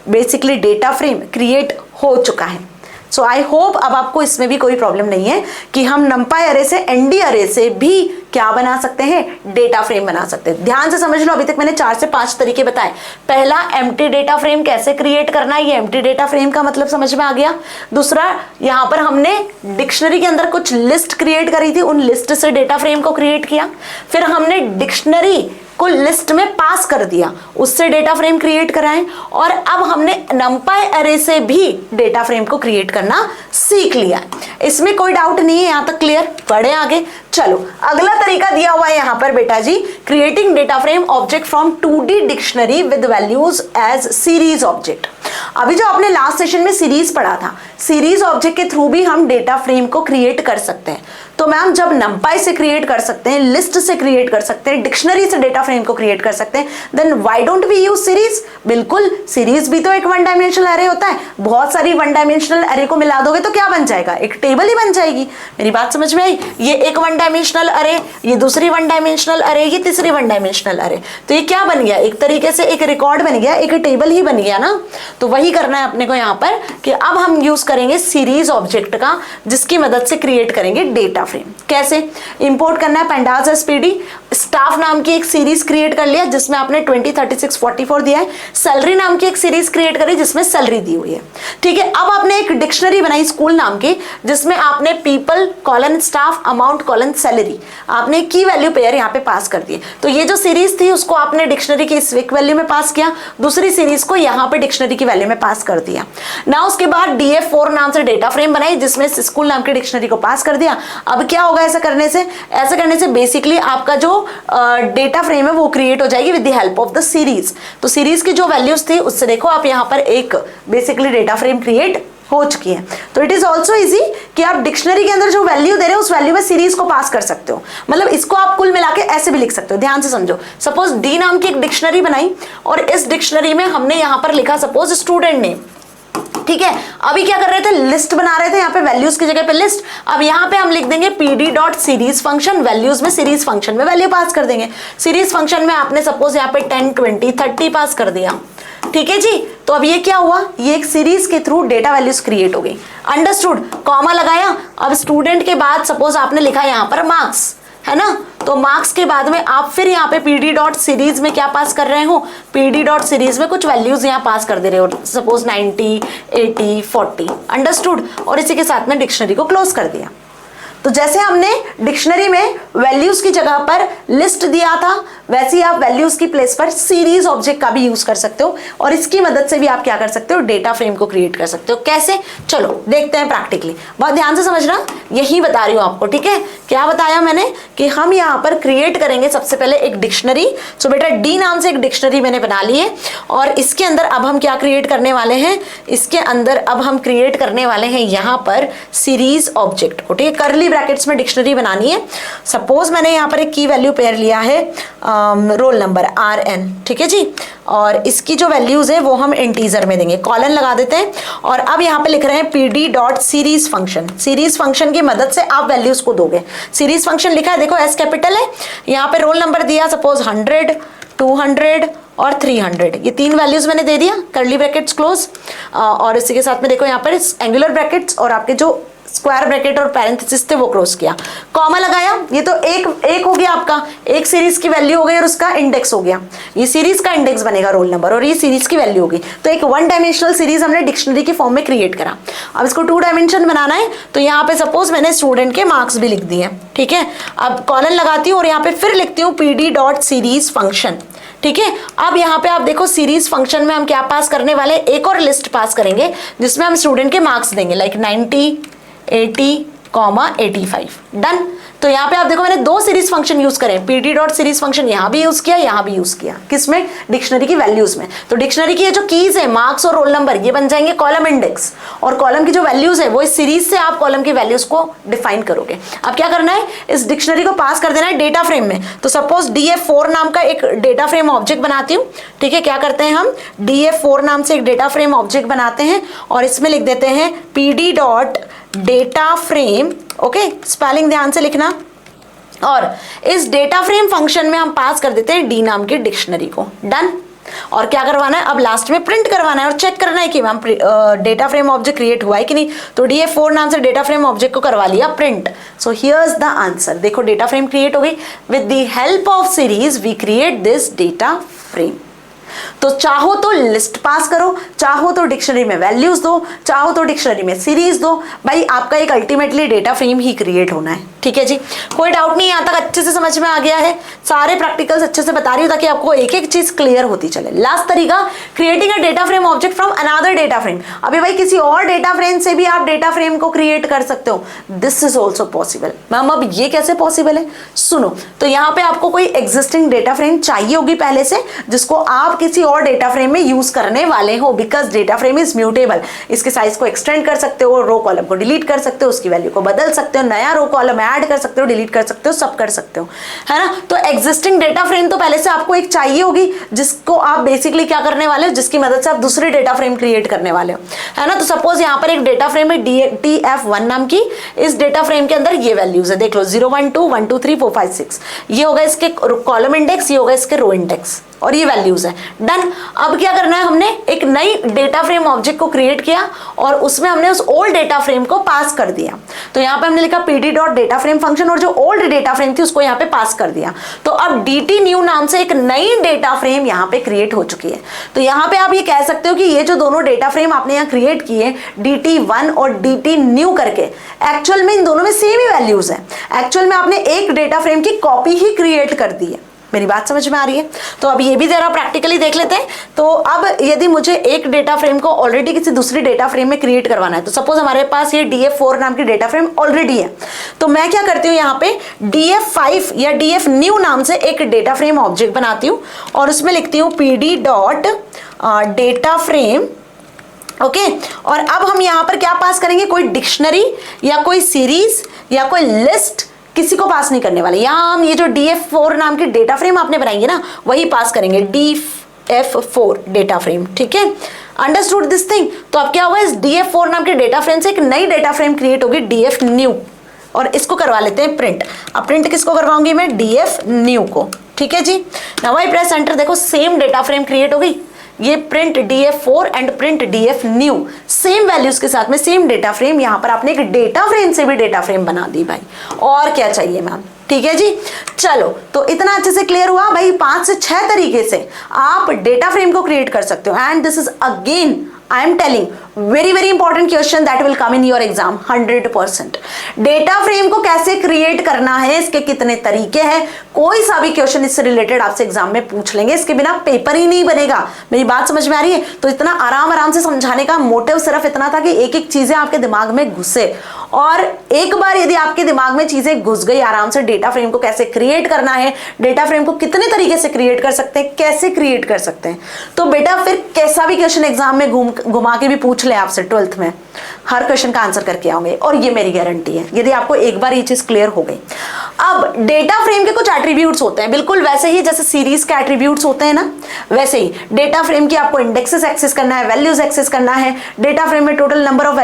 बेसिकली डेटा फ्रेम क्रिएट हो चुका है। सो आई होप अब आपको इसमें भी कोई प्रॉब्लम नहीं है कि हम numpy अरे से ND अरे से भी क्या बना सकते हैं, डेटा फ्रेम बना सकते हैं। ध्यान से समझ लो, अभी तक मैंने 4 से 5 तरीके बताए। पहला एम्प्टी डेटा फ्रेम कैसे क्रिएट करना है, ये एम्प्टी डेटा फ्रेम का मतलब समझ में आ गया। दूसरा, यहाँ पर हमने डिक्शनरी के अंदर कुछ लिस्ट क्रिएट करी थी, उन लिस्ट से डेटा फ्रेम को क्रिएट किया। फिर हमने डिक्शनरी को लिस्ट में पास कर दिया, उससे डेटा फ्रेम क्रिएट कराएं, और अब हमने numpy अरे से भी डेटा फ्रेम को क्रिएट करना सीख लिया। इसमें कोई डाउट नहीं है, यहां तक क्लियर? बढ़े आगे। चलो अगला तरीका दिया हुआ है यहां पर बेटा जी, creating data frame object from 2D dictionary with values as series object. अभी जो आपने लास्ट सेशन में सीरीज पढ़ा था, सीरीज ऑब्जेक्ट के थ्रू भी हम डेटा फ्रेम को क्रिएट कर सकते हैं। तो मैम जब numpy से क्रिएट कर सकते हैं, लिस्ट से क्रिएट कर सकते हैं, डिक्शनरी से डेटा फ्रेम को क्रिएट कर सकते हैं, then why don't we use series? बिल्कुल, सीरीज भी तो एक वन डायमेंशनल अरे होता है। बहुत सारी वन डायमेंशनल अरे को मिला दोगे तो क्या बन जाएगा? एक टेबल ही बन जाएगी। मेरी बात समझ में आई? ये एक वन डायमेंशनल अरे, ये दूसरी वन डायमेंशनल अरे, ये तीसरी वन डायमेंशनल अरे। तो ये क्या बन गया? एक तरीके से एक रिकॉर्ड बन गया, एक टेबल ही बन गया ना। तो वही करना है अपने को यहाँ पर कि अब हम यूज करेंगे सीरीज ऑब्जेक्ट का, जिसकी मदद से क्रिएट करेंगे डेटा फ्रेम। कैसे? इंपोर्ट करना है pandas spd, स्टाफ नाम की एक सीरीज क्रिएट कर लिया जिसमें आपने 20, 36, 44 दिया है। सैलरी नाम की एक सीरीज क्रिएट करी जिसमें सैलरी दी हुई है। ठीक है, अब आपने एक डिक्शनरी बनाई स्कूल नाम की, जिसमें आपने people colon staff amount colon salary, आपने की वैल्यू पेयर यहाँ पे पास कर दिए। तो ये जो सीरीज थी उसको आपने डिक्शनरी की इस वैल्यू में पास किया, दूसरी सीरीज को यहाँ पे डिक्शनरी की वैल्यू में पास कर दिया ना। उसके बाद DF4 नाम से डेटा फ्रेम बनाई जिसमें स्कूल नाम की डिक्शनरी को पास कर दिया। अब क्या होगा ऐसा करने से? ऐसा करने से बेसिकली आपका जो डेटा फ्रेम है वो क्रिएट हो जाएगी with the help of the series. तो सीरीज की जो वैल्यूज थी उससे देखो आप यहाँ पर एक बेसिकली डेटा फ्रेम क्रिएट हो चुकी है। तो इट इज ऑल्सो इजी कि आप डिक्शनरी के अंदर जो वैल्यू दे रहे हो उस वैल्यू में सीरीज को पास कर सकते हो। मतलब इसको आप कुल मिला के ऐसे भी लिख सकते हो, ध्यान से समझो। सपोज डी नाम की एक डिक्शनरी बनाई और इस डिक्शनरी में हमने यहाँ पर लिखा सपोज स्टूडेंट नेम। ठीक है, अभी क्या कर रहे थे? लिस्ट बना रहे थे, यहाँ पे वैल्यूज की जगह पे लिस्ट। अब यहाँ पे हम लिख देंगे pd.series फंक्शन, वैल्यूज में सीरीज फंक्शन में वैल्यू पास कर देंगे। सीरीज फंक्शन में आपने सपोज यहाँ पे 10, 20, 30 पास कर दिया। ठीक है जी, तो अब ये क्या हुआ? ये एक सीरीज के थ्रू डेटा वैल्यूज क्रिएट हो गई। अंडरस्टूड? कॉमा लगाया, अब स्टूडेंट के बाद सपोज आपने लिखा यहाँ पर मार्क्स, है ना? तो मार्क्स के बाद में आप फिर यहाँ पे pd.series में क्या पास कर रहे हो? pd.series में कुछ वैल्यूज यहाँ पास कर दे रहे हो, सपोज 90, 80, 40। अंडरस्टूड? और इसी के साथ में डिक्शनरी को क्लोज कर दिया। तो जैसे हमने डिक्शनरी में वैल्यूज की जगह पर लिस्ट दिया था, वैसे ही आप वैल्यूज की प्लेस पर सीरीज ऑब्जेक्ट का भी यूज कर सकते हो, और इसकी मदद से भी आप क्या कर सकते हो? डेटा फ्रेम को क्रिएट कर सकते हो। कैसे? चलो देखते हैं प्रैक्टिकली। बहुत ध्यान से समझना, यही बता रही हूं आपको। ठीक है, क्या बताया मैंने? कि हम यहाँ पर क्रिएट करेंगे सबसे पहले एक डिक्शनरी। सो बेटा डी नाम से एक डिक्शनरी मैंने बना ली है, और इसके अंदर अब हम क्या क्रिएट करने वाले हैं? इसके अंदर अब हम क्रिएट करने वाले हैं यहाँ पर सीरीज ऑब्जेक्ट को। ठीक है, करली ब्रैकेट्स में डिक्शनरी बनानी है। सपोज मैंने यहाँ पर एक की वैल्यू पेयर लिया है रोल नंबर RN। ठीक है जी, और इसकी जो वैल्यूज है वो हम इंटीजर में देंगे, कॉलन लगा देते हैं। और अब यहाँ पे लिख रहे हैं pd.series फंक्शन। सीरीज फंक्शन की मदद से आप वैल्यूज को दोगे। सीरीज फंक्शन लिखा है, देखो S कैपिटल है, यहाँ पे रोल नंबर दिया सपोज 100, 200 और 300, ये तीन वैल्यूज मैंने दे दिया, करली ब्रैकेट्स क्लोज। और इसी के साथ में देखो यहाँ पर एंगुलर ब्रैकेट्स और आपके जो स्क्वायर ब्रैकेट और पैरेंथेसिस थे वो क्रॉस किया, कॉमा लगाया। ये तो एक हो गया आपका, एक सीरीज की वैल्यू हो गई और उसका इंडेक्स हो गया। ये सीरीज का इंडेक्स बनेगा रोल नंबर, और ये सीरीज की वैल्यू होगी। तो एक वन डायमेंशनल सीरीज हमने डिक्शनरी के फॉर्म में क्रिएट करा। अब इसको 2 डायमेंशन बनाना है, तो यहाँ पे सपोज मैंने स्टूडेंट के मार्क्स भी लिख दिए। ठीक है, अब कॉलन लगाती हूँ और यहाँ पे फिर लिखती हूँ pd.series फंक्शन। ठीक है, अब यहाँ पे आप देखो सीरीज फंक्शन में हम क्या पास करने वाले? एक और लिस्ट पास करेंगे जिसमें हम स्टूडेंट के मार्क्स देंगे, लाइक 90, 80, 85। डन। तो यहाँ पे आप देखो मैंने 2 सीरीज फंक्शन यूज करे, pd.series फंक्शन यहाँ भी यूज किया, यहाँ भी यूज किया। किसमें? डिक्शनरी की वैल्यूज में। तो डिक्शनरी की ये जो कीज है मार्क्स और रोल नंबर, ये बन जाएंगे कॉलम इंडेक्स, और कॉलम की जो वैल्यूज है वो इस सीरीज से आप कॉलम की वैल्यूज को डिफाइन करोगे। अब क्या करना है? इस डिक्शनरी को पास कर देना है डेटा फ्रेम में। तो सपोज DF4 नाम का एक डेटा फ्रेम ऑब्जेक्ट बनाती हूँ। ठीक है, क्या करते हैं हम? DF4 नाम से एक डेटा फ्रेम ऑब्जेक्ट बनाते हैं और इसमें लिख देते हैं pd.data frame। ओके, स्पेलिंग ध्यान से लिखना। और इस डेटा फ्रेम फंक्शन में हम पास कर देते हैं डी नाम की डिक्शनरी को। डन। और क्या करवाना है? अब लास्ट में प्रिंट करवाना है और चेक करना है कि ma'am data frame object create हुआ है कि नहीं। तो DF4 नाम से डेटा फ्रेम ऑब्जेक्ट को करवा लिया print. So here's the answer. देखो डेटा फ्रेम क्रिएट हो गई। With the help of series we create this data frame. तो चाहो तो लिस्ट पास करो, चाहो तो डिक्शनरी में वैल्यूज दो, चाहो तो डिक्शनरी में सीरीज दो, भाई आपका एक अल्टीमेटली डेटा फ्रेम ही क्रिएट होना है। ठीक है जी, कोई डाउट नहीं, यहाँ तक अच्छे से समझ में आ गया है। सारे प्रैक्टिकल्स अच्छे से बता रही हूँ ताकि आपको एक एक चीज क्लियर होती चले। लास्ट तरीका, creating a data frame object from another data frame. अभी भाई किसी और डेटा फ्रेम से भी आप डेटा फ्रेम को क्रिएट कर सकते हो, this is also possible. Ma'am अब ये कैसे पॉसिबल है? सुनो, तो यहाँ पे आपको कोई एग्जिस्टिंग डेटा फ्रेम चाहिए होगी पहले से, जिसको आप किसी और डेटा फ्रेम में यूज करने वाले हो, because data frame is mutable. इसके साइज को एक्सटेंड कर सकते हो, रो कॉलम को डिलीट कर सकते हो, उसकी वैल्यू को बदल सकते हो, नया रो कॉलम ऐड कर सकते हो, डिलीट कर सकते हो, सब कर सकते हो, है ना। तो एग्जिस्टिंग डेटा फ्रेम तो पहले से आपको एक चाहिए होगी, जिसको आप बेसिकली क्या करने वाले हो, जिसकी मदद से आप दूसरी डेटा फ्रेम क्रिएट करने वाले हो, है ना। तो सपोज यहाँ पर एक डेटा फ्रेम है DF1 नाम की, इस डेटा फ्रेम के अंदर ये वैल्यूज है, देख लो 0 1 2 1 2 3 4 5 6, ये होगा इसके कॉलम इंडेक्स, ये होगा इसके रो इंडेक्स, और ये वैल्यूज है। डन। अब क्या करना है, हमने एक नई डेटा फ्रेम ऑब्जेक्ट को क्रिएट किया और उसमें हमने उस ओल्ड डेटा फ्रेम को पास कर दिया। तो यहाँ पे हमने लिखा pd.dataFrame फंक्शन और जो ओल्ड डेटा फ्रेम थी उसको यहाँ पे पास कर दिया। तो अब dt न्यू नाम से एक नई डेटा फ्रेम यहाँ पे क्रिएट हो चुकी है। तो यहाँ पे आप ये कह सकते हो कि ये जो दोनों डेटा फ्रेम आपने यहाँ क्रिएट किए dt1 और dt न्यू करके, एक्चुअल में इन दोनों में सेम ही वैल्यूज है। एक्चुअल में आपने एक डेटा फ्रेम की कॉपी ही क्रिएट कर दी है। मेरी बात समझ में आ रही है? तो अब ये भी जरा प्रैक्टिकली देख लेते हैं। तो अब यदि मुझे एक डेटा फ्रेम को ऑलरेडी किसी दूसरी डेटा फ्रेम में क्रिएट करवाना है, तो सपोज हमारे पास ये DF4 नाम की डेटा फ्रेम ऑलरेडी है, तो मैं क्या करती हूँ, यहाँ पे DF5 या DF न्यू नाम से एक डेटा फ्रेम ऑब्जेक्ट बनाती हूँ और उसमें लिखती हूँ pd.dataFrame। ओके, और अब हम यहाँ पर क्या पास करेंगे, कोई डिक्शनरी या कोई सीरीज या कोई लिस्ट, किसी को पास नहीं करने वाले। यहाँ हम ये जो DF4 नाम की डेटा फ्रेम आपने बनाएंगे ना, वही पास करेंगे, DF4 डेटा फ्रेम। ठीक है, अंडरस्टूड दिस थिंग। तो अब क्या हुआ, इस DF4 नाम के डेटा फ्रेम से एक नई डेटा फ्रेम क्रिएट होगी DF न्यू, और इसको करवा लेते हैं प्रिंट। अब प्रिंट किसको करवाऊंगी मैं, DF न्यू को। ठीक है जी, नाउ आई प्रेस एंटर, देखो सेम डेटा फ्रेम क्रिएट हो गई। ये print DF4 and print DF new, same values के साथ में सेम डेटा फ्रेम। यहां पर आपने एक डेटा फ्रेम से भी डेटा फ्रेम बना दी भाई, और क्या चाहिए मैम। ठीक है जी, चलो तो इतना अच्छे से क्लियर हुआ भाई। 5 से 6 तरीके से आप डेटा फ्रेम को क्रिएट कर सकते हो, and this is again I am telling very important question that will come in your exam 100%। Data frame को कैसे क्रिएट करना है, इसके कितने तरीके हैं, कोई सा भी क्वेश्चन इससे रिलेटेड आपसे एग्जाम में पूछ लेंगे, इसके बिना पेपर ही नहीं बनेगा। मेरी बात समझ में आ रही है? तो इतना आराम से समझाने का मोटिव सिर्फ इतना था कि एक एक चीजें आपके दिमाग में घुसे, और एक बार यदि आपके दिमाग में चीजें घुस गई आराम से, डेटा फ्रेम को कैसे क्रिएट करना है, डेटा फ्रेम को कितने तरीके से क्रिएट कर सकते हैं, कैसे क्रिएट कर सकते हैं, तो बेटा फिर कैसा भी क्वेश्चन एग्जाम में घुमा के भी पूछ ले आपसे 12th में, हर क्वेश्चन का आंसर करके आओगे, और ये मेरी गारंटी है यदि आपको एक बार ये चीज क्लियर हो गई। अब डेटा फ्रेम के कुछ एट्रीब्यूट्स होते हैं, बिल्कुल वैसे ही जैसे सीरीज के एट्रीब्यूट्स होते हैं ना, वैसे ही डेटा फ्रेम की आपको इंडेक्सेस एक्सेस करना है, वैल्यूज एक्सेस करना है, डेटा फ्रेम में टोटल नंबर ऑफ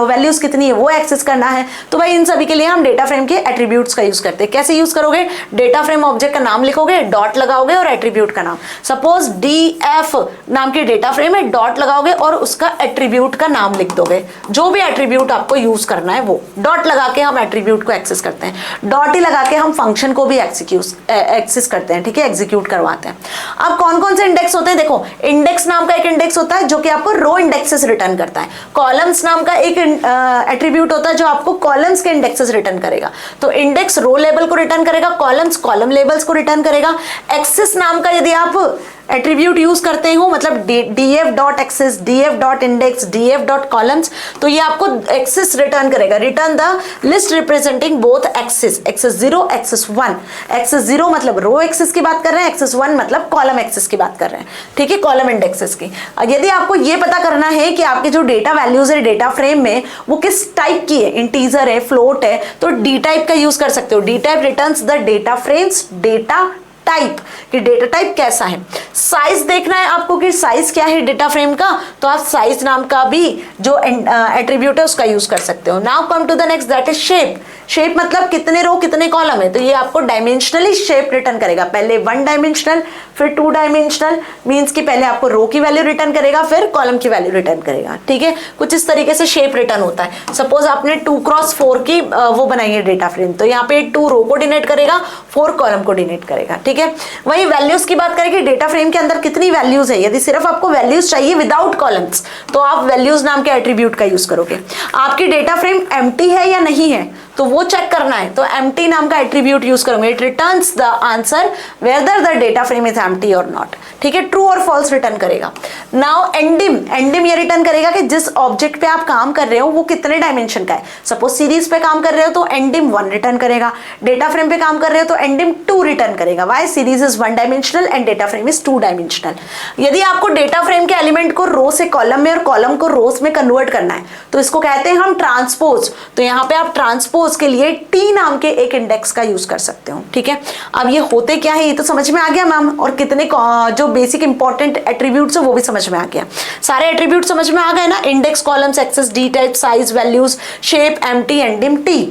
वैल्यूज कितनी है वो एक्सेस करना है। तो भाई इन सभी के लिए हम डेटा फ्रेम के एट्रीब्यूट्स का यूज करते हैं। कैसे यूज करोगे, डेटा फ्रेम ऑब्जेक्ट का नाम लिखोगे, डॉट लगाओगे और एट्रीब्यूट का नाम, सपोज DF नाम की डेटा फ्रेम है, डॉट लगाओगे और उसका एट्रीब्यूट का नाम लिख दोगे, जो भी एट्रीब्यूट आपको यूज करना है वो डॉट लगा के हम एट्रीब्यूट को एक्सेस करते हैं, डॉट ही लगा के हम फंक्शन को भी एक्सेस करते हैं। ठीक है, एग्जीक्यूट करवाते हैं। अब कौन कौन से इंडेक्स होते हैं, देखो इंडेक्स नाम का एक इंडेक्स होता है जो कि आपको रो इंडेक्सेस रिटर्न करता है, कॉलम्स नाम का एक एट्रीब्यूट होता है जो आपको कॉलम्स के इंडेक्सेस रिटर्न करेगा। तो इंडेक्स रो लेबल को रिटर्न करेगा, कॉलम्स कॉलम लेबल्स को रिटर्न करेगा। एक्सेस नाम का यदि आप एट्रीब्यूट यूज करते हो, मतलब df.access, df.index, df.columns, तो ये आपको एक्सेस रिटर्न करेगा, return the list representing both axes, axis 0, axis 1। Axis 0 मतलब रो एक्सेस की बात कर रहे हैं, एक्सेस 1 मतलब कॉलम एक्सेस की बात कर रहे हैं। ठीक है, कॉलम इंडेक्सेस की। यदि आपको ये पता करना है कि आपके जो डेटा वैल्यूज है डेटा फ्रेम में वो किस टाइप की है, इंटीजर है, फ्लोट है, तो डी टाइप का यूज कर सकते हो। D type returns the data frames data type, कि डेटा टाइप कैसा है। साइज देखना है आपको कि साइज क्या है डेटा फ्रेम का, तो आप साइज नाम का भी जो एट्रीब्यूट है उसका यूज कर सकते हो। Now come to the next, that is shape. Shape मतलब कितने रो कितने कॉलम है, तो ये आपको डायमेंशनली शेप रिटर्न करेगा। पहले 1 डायमेंशनल, फिर 2 डायमेंशनल, मींस कि पहले आपको रो की वैल्यू रिटर्न करेगा, फिर कॉलम की वैल्यू रिटर्न करेगा। ठीक है, कुछ इस तरीके से शेप रिटर्न होता है। सपोज आपने 2x4 की वो बनाई है डेटा फ्रेम, तो यहाँ पे 2 रो को डिनोट करेगा, 4 कॉलम को डिनोट करेगा। ठीक ठीक है। वही वैल्यूज की बात करें कि डेटा फ्रेम के अंदर कितनी वैल्यूज है, यदि सिर्फ आपको वैल्यूज चाहिए विदाउट कॉलम्स तो आप वैल्यूज नाम के एट्रीब्यूट का यूज करोगे। आपकी डेटा फ्रेम एम्प्टी है या नहीं है तो वो चेक करना है तो एम्प्टी नाम का एट्रीब्यूट यूज करोगे। It returns the answer whether the data frame is empty और नॉट, ठीक है, ट्रू और फॉल्स रिटर्न करेगा। नाउ एंडिम, एंडिम ये रिटर्न करेगा कि जिस ऑब्जेक्ट पे आप काम कर रहे हो वो कितने डायमेंशन का है। सपोज सीरीज पे काम कर रहे हो तो एंडिम 1 रिटर्न करेगा, डेटा फ्रेम पे काम कर रहे हो तो एंडिम 2 रिटर्न करेगा। Why? Series is 1 dimensional and data frame is 2 dimensional. यदि आपको डेटा फ्रेम के एलिमेंट को रो से कॉलम में और कॉलम को रोज में कन्वर्ट करना है तो इसको कहते हैं हम ट्रांसपोज। तो यहाँ पे आप ट्रांसपोज के लिए टी नाम के एक इंडेक्स का यूज कर सकते हो, ठीक है। अब ये होते क्या है ये तो समझ में आ गया मैम, और कितने जो बेसिक इंपॉर्टेंट एट्रीब्यूट्स है वो भी समझ में आ गया। सारे एट्रीब्यूट समझ में आ गए ना, index, columns, axes, d type, size, values, shape, empty, ndim, T.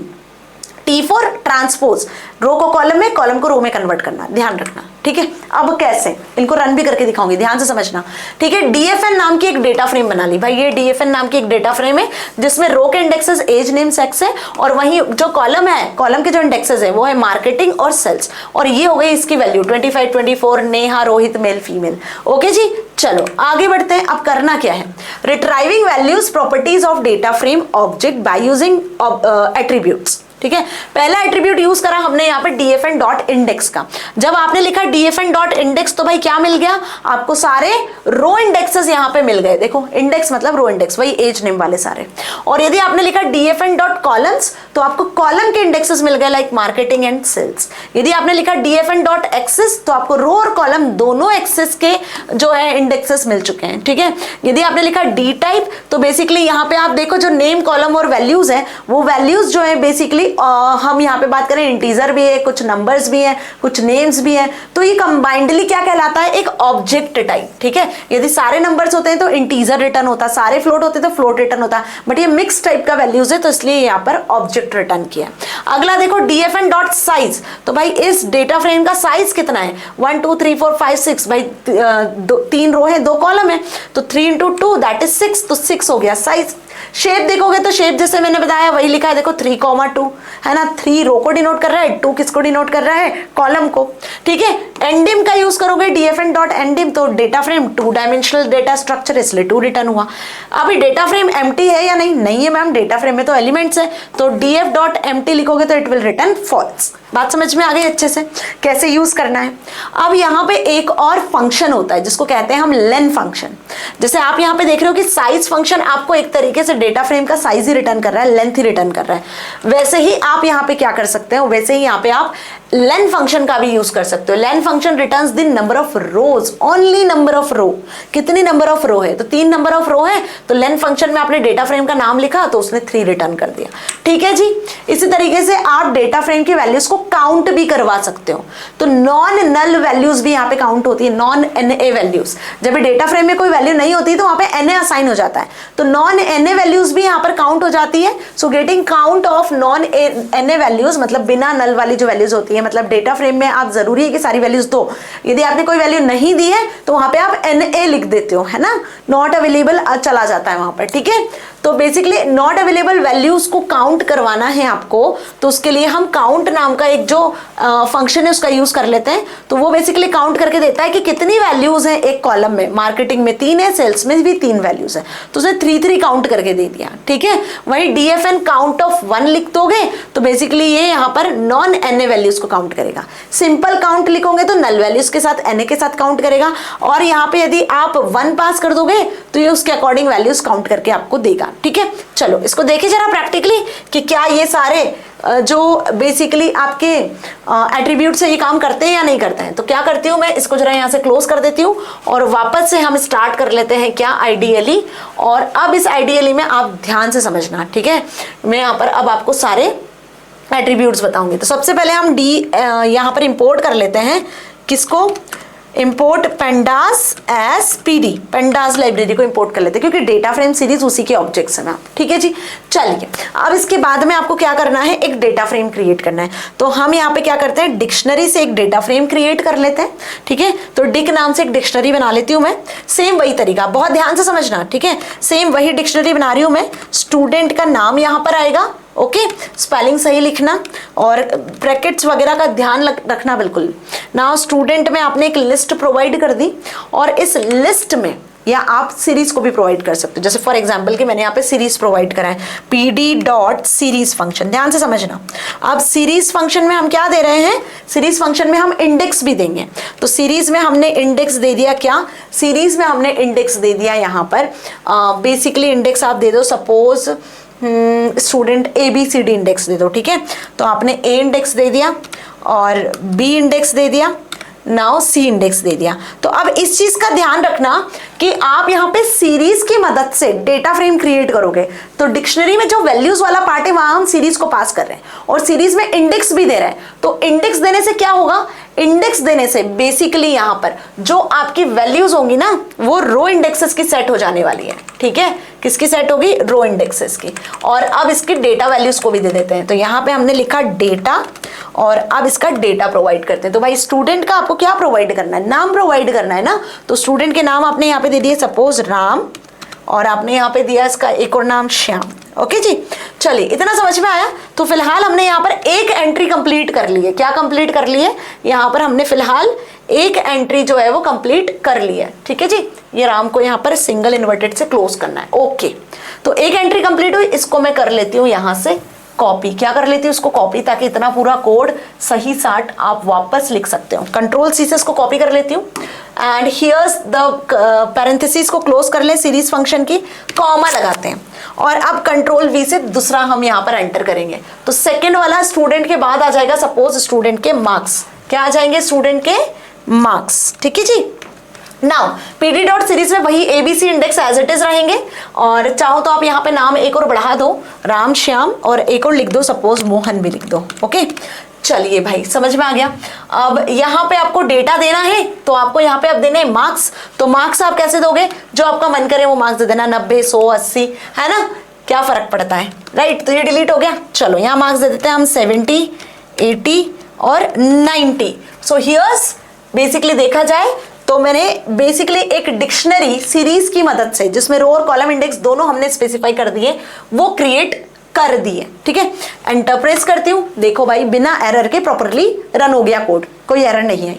T for transpose, row को कॉलम में, कॉलम को रो में कन्वर्ट करना, ध्यान रखना, ठीक है। अब कैसे, इनको रन भी करके दिखाऊंगी, ध्यान से समझना, ठीक है। डीएफएन नाम की एक डेटा फ्रेम बना ली भाई, ये डीएफएन नाम की एक डेटा फ्रेम है जिसमें रो के इंडेक्सेस एज, नेम, सेक्स है, और वहीं जो कॉलम है, कॉलम के जो इंडेक्सेस है वो है मार्केटिंग और सेल्स, और ये हो गई इसकी value 25, 24, Neha, Rohit, male, female. Okay ji, चलो आगे बढ़ते हैं। अब करना क्या है, retrieving values properties of data frame object by using attributes, ठीक है। पहला एट्रीब्यूट यूज करा हमने यहाँ पे डीएफएन डॉट इंडेक्स का। जब आपने लिखा डीएफएन डॉट इंडेक्स तो भाई क्या मिल गया आपको, सारे रो इंडेक्सेस यहाँ पे मिल गए। देखो इंडेक्स मतलब रो इंडेक्स, वही एज नेम वाले सारे। और यदि आपने लिखा डीएफएन डॉट कॉलम्स तो आपको कॉलम के इंडेक्सेस मिल गए लाइक मार्केटिंग एंड सेल्स। यदि आपने लिखा डीएफएन डॉट एक्सेस तो आपको रो और कॉलम दोनों एक्सेस के जो है इंडेक्सेस मिल चुके हैं, ठीक है। यदि आपने लिखा डी टाइप तो बेसिकली यहाँ पे आप देखो जो नेम, कॉलम और वैल्यूज है वो वैल्यूज जो है बेसिकली हम यहाँ पे बात करें इंटीजर भी है, कुछ नंबर्स भी है, कुछ नेम्स भी है, तो ये कंबाइंडली क्या कहलाता है, एक ऑब्जेक्ट टाइप, ठीक है। यदि सारे नंबर्स होते हैं तो इंटीजर रिटर्न होता है, सारे फ्लोट होते हैं तो फ्लोट रिटर्न होता है, बट ये मिक्स टाइप का वैल्यूज है तो इसलिए यहाँ पर ऑब्जेक्ट रिटर्न किया। अगला देखो डीएफएन डॉट साइज, तो भाई इस डेटा फ्रेम का साइज कितना है, 1 2 3 4 5 6, भाई 3 रो है 2 कॉलम है तो 3 × 2 दैट इज 6, तो 6 हो गया साइज। शेप देखोगे तो शेप जैसे मैंने बताया वही लिखा है, देखो 3,2 है ना, 3 रो को डिनोट कर रहा है, 2 किसको डिनोट कर रहा है, कॉलम को, ठीक है। एंडिम का यूज करोगे डीएफएन डॉट एंडिम तो data frame 2 dimensional data structure इसलिए 2 रिटर्न हुआ। अभी डेटा फ्रेम एम्प्टी है या नहीं, नहीं है मैम, डेटा फ्रेम में तो एलिमेंट्स है तो डीएफ डॉट एम्प्टी लिखोगे तो इट विल रिटर्न फॉल्स। बात समझ में आ गई अच्छे से कैसे यूज करना है। अब यहाँ पे एक और फंक्शन होता है जिसको कहते हैं हम लेन फंक्शन। जैसे आप यहाँ पे देख रहे हो कि साइज फंक्शन आपको एक तरीके से डेटा फ्रेम का साइज ही रिटर्न कर रहा है, लेंथ ही रिटर्न कर रहा है, वैसे ही आप यहाँ पे क्या कर सकते हो, वैसे ही यहाँ पे आप लेन फंक्शन का भी यूज कर सकते हो। Len function returns the number of rows, only number of row. कितनी नंबर ऑफ रो है तो 3 नंबर ऑफ रो है, तो लेन फंक्शन में आपने डेटा फ्रेम का नाम लिखा तो उसने 3 रिटर्न कर दिया, ठीक है जी। इसी तरीके से आप डेटा फ्रेम की वैल्यूज को काउंट भी करवा सकते हो, तो नॉन नल वैल्यूज भी यहाँ पे काउंट होती है, नॉन एनए वैल्यूज। जब डेटा फ्रेम में कोई वैल्यू नहीं होती तो वहां पे एनए असाइन हो जाता है, तो नॉन एनए वैल्यूज भी यहाँ पर काउंट हो जाती है। So getting count of non NA values मतलब बिना नल वाली जो वैल्यूज होती है, मतलब डेटा फ्रेम में आप जरूरी है कि सारी वैल्यूज दो, यदि आपने कोई वैल्यू नहीं दी है तो वहां पे आप एनए लिख देते हो, है ना, नॉट अवेलेबल चला जाता है वहां पर, ठीक है। तो बेसिकली नॉट अवेलेबल वैल्यूज को काउंट करवाना है आपको, तो उसके लिए हम काउंट नाम का एक जो फंक्शन है उसका यूज कर लेते हैं। तो वो बेसिकली काउंट करके देता है कि कितनी वैल्यूज हैं एक कॉलम में, मार्केटिंग में 3 है, सेल्स में भी 3 वैल्यूज है, तो उसे 3 काउंट करके दे दिया, ठीक है। वही डीएफएन काउंट ऑफ 1 लिख दोगे तो बेसिकली ये यहाँ पर नॉन एनए वैल्यूज को काउंट करेगा। सिंपल काउंट लिखोगे तो नल वैल्यूज के साथ एनए के साथ काउंट करेगा, और यहाँ पे यदि आप 1 पास कर दोगे तो ये उसके अकॉर्डिंग वैल्यूज काउंट करके आपको देगा, ठीक है। चलो इसको देखिए जरा प्रैक्टिकली कि क्या ये सारे जो बेसिकली आपके एट्रीब्यूट से ये काम करते हैं या नहीं करते हैं। तो क्या करती हूँ मैं, इसको जरा यहाँ से क्लोज कर देती हूँ और वापस से हम स्टार्ट कर लेते हैं क्या, आइडियली। और अब इस आइडियली में आप ध्यान से समझना, ठीक है। मैं यहाँ पर अब आपको सारे एट्रीब्यूट्स बताऊंगी। तो सबसे पहले हम यहाँ पर इंपोर्ट कर लेते हैं किसको, import pandas S PD, pandas library को इंपोर्ट कर लेते हैं क्योंकि डेटा फ्रेम सीरीज उसी के ऑब्जेक्ट्स हैं, ठीक है जी। चलिए अब इसके बाद में आपको क्या करना है, एक डेटा फ्रेम क्रिएट करना है। तो हम यहाँ पे क्या करते हैं, डिक्शनरी से एक डेटा फ्रेम क्रिएट कर लेते हैं, ठीक है। तो डिक नाम से एक डिक्शनरी बना लेती हूँ मैं, सेम वही तरीका, बहुत ध्यान से समझना, ठीक है। सेम वही डिक्शनरी बना रही हूँ मैं, स्टूडेंट का नाम यहाँ पर आएगा, ओके, स्पेलिंग सही लिखना और ब्रैकेट्स वगैरह का ध्यान रखना बिल्कुल। नाउ स्टूडेंट में आपने एक लिस्ट प्रोवाइड कर दी और इस लिस्ट में या आप सीरीज को भी प्रोवाइड कर सकते हो। जैसे फॉर एग्जांपल कि मैंने यहाँ पे सीरीज प्रोवाइड करा है pd.series फंक्शन, ध्यान से समझना। अब सीरीज फंक्शन में हम क्या दे रहे हैं, सीरीज फंक्शन में हम इंडेक्स भी देंगे। तो सीरीज में हमने इंडेक्स दे दिया, क्या सीरीज में हमने इंडेक्स दे दिया यहाँ पर बेसिकली इंडेक्स आप दे दो, सपोज स्टूडेंट ABCD इंडेक्स दे दो, ठीक है। तो आपने A इंडेक्स दे दिया और B इंडेक्स दे दिया, नाउ C इंडेक्स दे दिया। तो अब इस चीज का ध्यान रखना कि आप यहाँ पे सीरीज की मदद से डेटा फ्रेम क्रिएट करोगे तो डिक्शनरी में जो वैल्यूज वाला पार्ट है वहां हम सीरीज को पास कर रहे हैं और सीरीज में इंडेक्स भी दे रहे हैं। तो इंडेक्स देने से क्या होगा, इंडेक्स देने से बेसिकली यहाँ पर जो आपकी वैल्यूज होंगी ना वो रो इंडेक्सेस की सेट हो जाने वाली है, ठीक है। किसकी सेट होगी, रो इंडेक्सेस की। और अब इसकी डेटा वैल्यूज को भी दे देते हैं। तो यहाँ पे हमने लिखा डेटा और अब इसका डेटा प्रोवाइड करते हैं। तो भाई स्टूडेंट का आपको क्या प्रोवाइड करना है, नाम प्रोवाइड करना है ना। तो स्टूडेंट के नाम आपने यहाँ पे दे दिए सपोज राम और आपने यहाँ पे दिया इसका एक और नाम श्याम। ओके जी, चलिए इतना समझ में आया। तो फिलहाल हमने यहाँ पर एक एंट्री कंप्लीट कर ली है। क्या कंप्लीट कर ली है, यहाँ पर हमने फिलहाल एक एंट्री जो है वो कंप्लीट कर ली है, ठीक है जी। ये राम को यहाँ पर सिंगल इन्वर्टेड से क्लोज करना है। ओके, तो एक एंट्री कंप्लीट हुई, इसको मैं कर लेती हूँ यहाँ से कॉपी। क्या कर लेती हूँ उसको कॉपी, ताकि इतना पूरा कोड सही साट आप वापस लिख सकते हो। कंट्रोल-C से इसको कॉपी कर लेती हूँ एंड हियर्स द पैरेंथेसिस को क्लोज कर ले सीरीज फंक्शन की, कॉमा लगाते हैं और अब कंट्रोल-V से दूसरा हम यहाँ पर एंटर करेंगे। तो सेकेंड वाला स्टूडेंट के बाद आ जाएगा सपोज स्टूडेंट के मार्क्स। क्या आ जाएंगे, स्टूडेंट के मार्क्स, ठीक है जी। नाउ pd.series में वही ABC index as it is रहेंगे और चाहो तो आप यहाँ पे नाम एक और बढ़ा दो, राम श्याम, और एक और लिख दो सपोज मोहन भी लिख दो। ओके, चलिए भाई समझ में आ गया। अब यहाँ पे आपको डेटा देना है तो आपको यहाँ पे अब देने मार्क्स। तो मार्क्स आप कैसे दोगे, जो आपका मन करे वो मार्क्स दे देना, 90, 100, 80, है ना, क्या फर्क पड़ता है, राइट। तो ये डिलीट हो गया। चलो यहाँ मार्क्स दे देते हैं हम 70, 80 और 90। सो हियर्स बेसिकली देखा जाए तो मैंने बेसिकली एक डिक्शनरी सीरीज की मदद से, जिसमें रो और कॉलम इंडेक्स दोनों हमने स्पेसिफाई कर दिए, वो क्रिएट कर दिए, ठीक है। एंटर प्रेस करती हूँ, देखो भाई बिना एरर के प्रॉपर्ली रन हो गया कोड, कोई एरर नहीं है।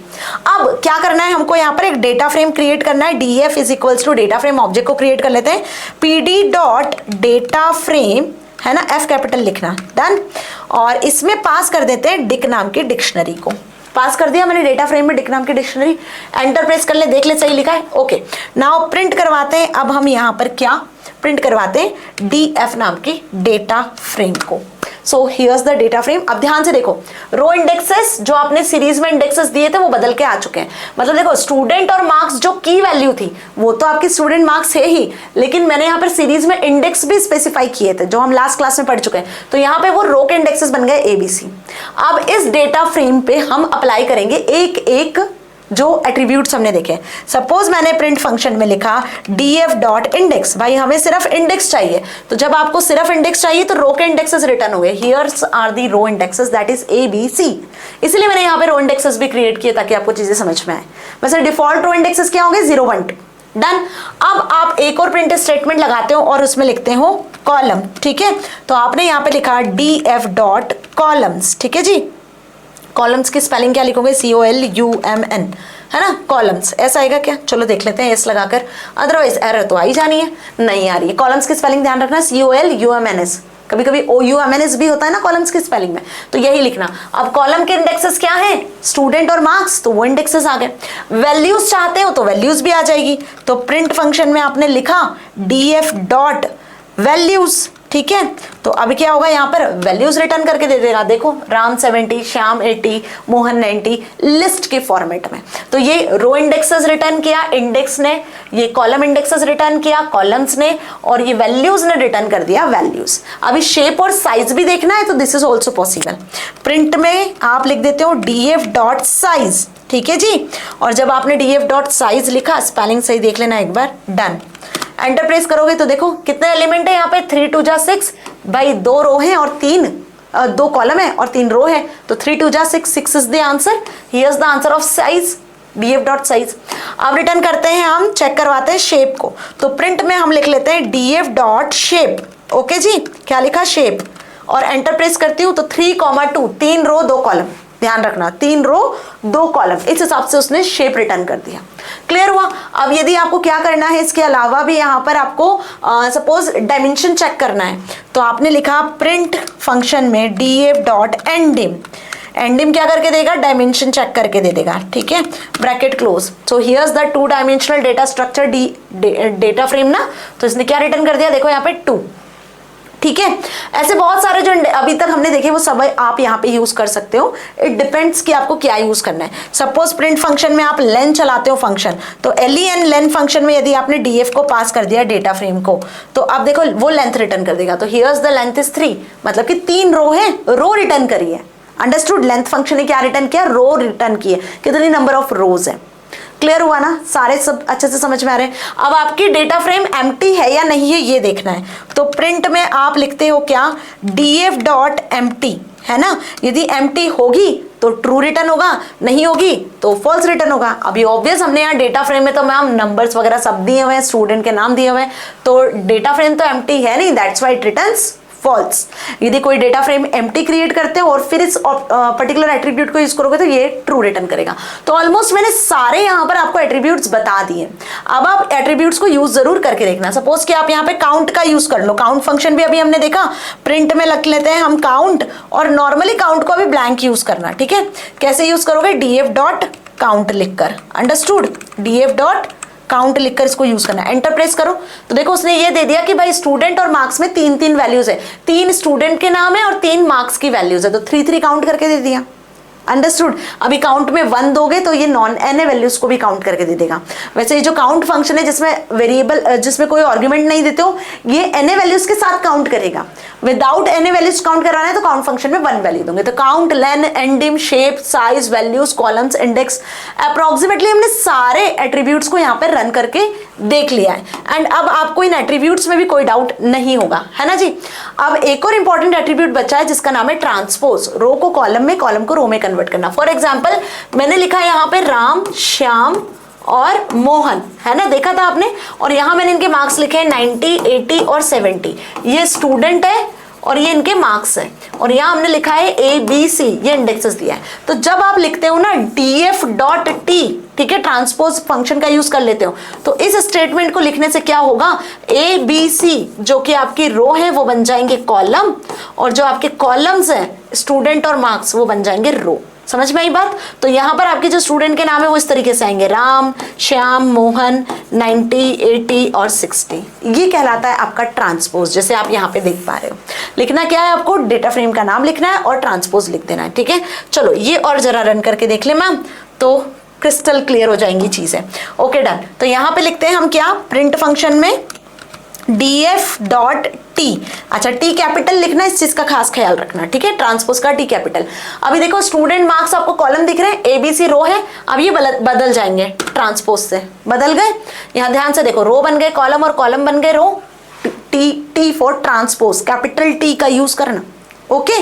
अब क्या करना है हमको, यहाँ पर एक डेटा फ्रेम क्रिएट करना है। df is equals to data frame object को क्रिएट कर लेते हैं, pd.data_frame, है ना, F कैपिटल लिखना, डन। और इसमें पास कर देते हैं डिक नाम की डिक्शनरी को। पास कर दिया मैंने डेटा फ्रेम में डिक नाम की डिक्शनरी। एंटर प्रेस कर ले, देख ले सही लिखा है। ओके, नाउ प्रिंट करवाते हैं। अब हम यहाँ पर क्या प्रिंट करवाते हैं, df नाम की डेटा फ्रेम को। So here's the data frame. अब ध्यान से देखो, रो इंडेक्सेस जो आपने सीरीज में इंडेक्सेस दिए थे वो बदल के आ चुके हैं। मतलब देखो स्टूडेंट और मार्क्स जो की वैल्यू थी वो तो आपकी स्टूडेंट मार्क्स है ही, लेकिन मैंने यहाँ पर सीरीज में इंडेक्स भी स्पेसिफाई किए थे जो हम लास्ट क्लास में पढ़ चुके हैं। तो यहाँ पे वो रो के इंडेक्सेस बन गए ABC। अब इस डेटा फ्रेम पे हम अप्लाई करेंगे एक एक जो एट्रीब्यूट्स हमने देखे। सपोज मैंने प्रिंट फंक्शन में लिखा df.index, भाई हमें सिर्फ इंडेक्स चाहिए। तो जब आपको सिर्फ इंडेक्स चाहिए तो रो के इंडेक्सेस रिटर्न हुए, here are the row indexes that is ABC। इसलिए मैंने यहाँ पे रो इंडेक्सेस भी क्रिएट किए ताकि आपको चीजें समझ में आए। वैसे डिफॉल्ट रो इंडेक्सेस क्या होंगे, 0, 1, 2, डन। अब आप एक और प्रिंट स्टेटमेंट लगाते हो और उसमें लिखते हो कॉलम, ठीक है। तो आपने यहाँ पे लिखा df.columns, ठीक है जी। कॉलम्स की स्पेलिंग क्या लिखोगे, COLUMN, है ना, कॉलम्स। ऐसा आएगा क्या, चलो देख लेते हैं एस लगाकर, अदरवाइज एरर तो आ ही जानी है, नहीं आ रही है। कॉलम्स की स्पेलिंग ध्यान रखना, COLUMNS, कभी कभी OUMNS भी होता है ना कॉलम्स की स्पेलिंग में, तो यही लिखना। अब कॉलम के इंडेक्सेस क्या है, स्टूडेंट और मार्क्स, तो वो इंडेक्सेस आ गए। वैल्यूज चाहते हो तो वैल्यूज भी आ जाएगी। तो प्रिंट फंक्शन में आपने लिखा df.values, ठीक है। तो अभी क्या होगा, यहाँ पर वैल्यूज रिटर्न करके दे देगा। देखो राम 70, श्याम 80, मोहन 90, लिस्ट के फॉर्मेट में। तो ये रो इंडेक्सेस रिटर्न किया इंडेक्स ने, ये कॉलम इंडेक्सेस रिटर्न किया कॉलम्स ने, और ये वैल्यूज ने रिटर्न कर दिया वैल्यूज। अभी शेप और साइज भी देखना है तो this is also possible. Print में आप लिख देते हो df.size, ठीक है जी। और जब आपने df.size लिखा, स्पेलिंग सही देख लेना एक बार, डन। एंटर प्रेस करोगे तो देखो कितने एलिमेंट है यहाँ पे, 3 2 जा 6, भाई 2 रो है और 2 कॉलम है और 3 रो है, तो 3 2 जा 6, 6 is the answer. Here's the answer of size, df.size। अब रिटर्न करते हैं, हम चेक करवाते हैं शेप को। तो प्रिंट में हम लिख लेते हैं df.shape, ओके जी। क्या लिखा, शेप, और एंटर प्रेस करती हूँ तो 3,2 3 रो 2 कॉलम, ध्यान रखना 3 रो 2 कॉलम, इस हिसाब से उसने शेप रिटर्न कर दिया। क्लियर हुआ। अब यदि आपको क्या करना है, इसके अलावा भी यहाँ पर आपको सपोज डायमेंशन चेक करना है, तो आपने लिखा प्रिंट फंक्शन में df.ndim, एंडिम क्या करके देगा, डायमेंशन चेक करके दे देगा, ठीक है, bracket close. So here's the 2 dimensional data structure data frame ना, तो इसने क्या रिटर्न कर दिया, देखो यहाँ पे 2, ठीक है। ऐसे बहुत सारे जो अभी तक हमने देखे वो सब आप यहाँ पे यूज कर सकते हो, इट डिपेंड्स कि आपको क्या यूज करना है। सपोज प्रिंट फंक्शन में आप लेन चलाते हो फंक्शन, तो len लेन फंक्शन में यदि आपने df को पास कर दिया डेटा फ्रेम को, तो अब देखो वो लेंथ रिटर्न कर देगा, तो हियर्स द लेंथ इज 3, मतलब कि 3 रो है, रो रिटर्न करी है। अंडरस्टूड। लेंथ फंक्शन ने क्या रिटर्न किया, रो रिटर्न किए, कितनी नंबर ऑफ रोज है। क्लियर हुआ ना, सारे सब अच्छे से समझ में आ रहे हैं। अब आपकी डेटा फ्रेम एम्प्टी है या नहीं है ये देखना है, तो प्रिंट में आप लिखते हो क्या, df.empty, है ना, यदि एम्प्टी होगी तो ट्रू रिटर्न होगा, नहीं होगी तो फॉल्स रिटर्न होगा। अभी ऑब्वियस हमने यहाँ डेटा फ्रेम में तो मैम नंबर्स वगैरह सब दिए हुए हैं, स्टूडेंट के नाम दिए हुए हैं, तो डेटा फ्रेम तो एम्प्टी है नहीं, that's why it returns false. यदि कोई डेटा फ्रेम एम्प्टी क्रिएट करते हो और फिर इस पर्टिकुलर एट्रीब्यूट को यूज करोगे तो ये ट्रू रिटर्न करेगा। तो ऑलमोस्ट मैंने सारे यहाँ पर आपको एट्रीब्यूट्स बता दिए। अब आप एट्रीब्यूट्स को यूज जरूर करके देखना। सपोज कि आप यहाँ पे काउंट का यूज कर लो, काउंट फंक्शन भी अभी हमने देखा, प्रिंट में लिख लेते हैं हम काउंट, और नॉर्मली काउंट को अभी ब्लैंक यूज करना, ठीक है। कैसे यूज करोगे, df.count लिखकर, अंडरस्टूड, df.count लिखकर इसको यूज करना है। एंटर प्रेस करो तो देखो उसने ये दे दिया कि भाई स्टूडेंट और मार्क्स में 3-3 वैल्यूज है, 3 स्टूडेंट के नाम है और 3 मार्क्स की वैल्यूज है, तो 3-3 काउंट करके दे दिया। अंडरस्टूड। अभी काउंट में 1 दोगे तो ये नॉन एन वैल्यूज को भी काउंट करके दे देगा। वैसे ये जो काउंट फंक्शन है जिसमें वेरिएबल, जिसमें कोई आर्गुमेंट नहीं देते हो, ये एन वैल्यूज के साथ काउंट करेगा। विदाउट एन वैल्यूज काउंट करवाना है तो काउंट फंक्शन में 1 वैल्यू दोगे। तो count, len, ndim, shape, size, values, columns, index, approximately हमने सारे एट्रीब्यूट्स को यहाँ पर रन करके देख लिया है। एंड अब आपको इन एट्रीब्यूट्स में भी कोई डाउट नहीं होगा, है ना जी। अब एक और इंपॉर्टेंट एट्रीब्यूट बचा है जिसका नाम है ट्रांसपोज। रो को कॉलम में, कॉलम को रो में कन्वर्ट करना। फॉर एग्जाम्पल मैंने लिखा है यहाँ पे राम, श्याम और मोहन, है ना, देखा था आपने, और यहाँ मैंने इनके मार्क्स लिखे हैं 90, 80 और 70। ये स्टूडेंट है और ये इनके मार्क्स है, और यहाँ हमने लिखा है ABC, ये इंडेक्सेस दिया है। तो जब आप लिखते हो ना df.t, ठीक है, ट्रांसपोज फंक्शन का यूज कर लेते हो, तो इस स्टेटमेंट को लिखने से क्या होगा, ABC जो कि आपकी रो है वो बन जाएंगे कॉलम, और जो आपके कॉलम्स हैं स्टूडेंट और मार्क्स वो बन जाएंगे रो। समझ में आई बात। तो यहाँ पर आपके जो स्टूडेंट के नाम है वो इस तरीके से आएंगे, राम, श्याम, मोहन, 90, 80 और 60। ये कहलाता है आपका ट्रांसपोज, जैसे आप यहाँ पे देख पा रहे हो। लिखना क्या है आपको, डेटा फ्रेम का नाम लिखना है और ट्रांसपोज लिख देना है, ठीक है। चलो ये और जरा रन करके देख ले मैम, तो क्रिस्टल क्लियर हो जाएंगी चीजें। Okay done. तो यहाँ पे लिखते हैं हम क्या, प्रिंट फंक्शन में df.t, अच्छा t कैपिटल लिखना, इस चीज का खास ख्याल रखना, ठीक है, ट्रांसपोज का t कैपिटल। अभी देखो स्टूडेंट मार्क्स आपको कॉलम दिख रहे हैं, ABC रो है, अब ये बदल जाएंगे, ट्रांसपोज से बदल गए। यहाँ ध्यान से देखो, रो बन गए कॉलम और कॉलम बन गए रो। t for transpose, capital T का यूज करना। ओके,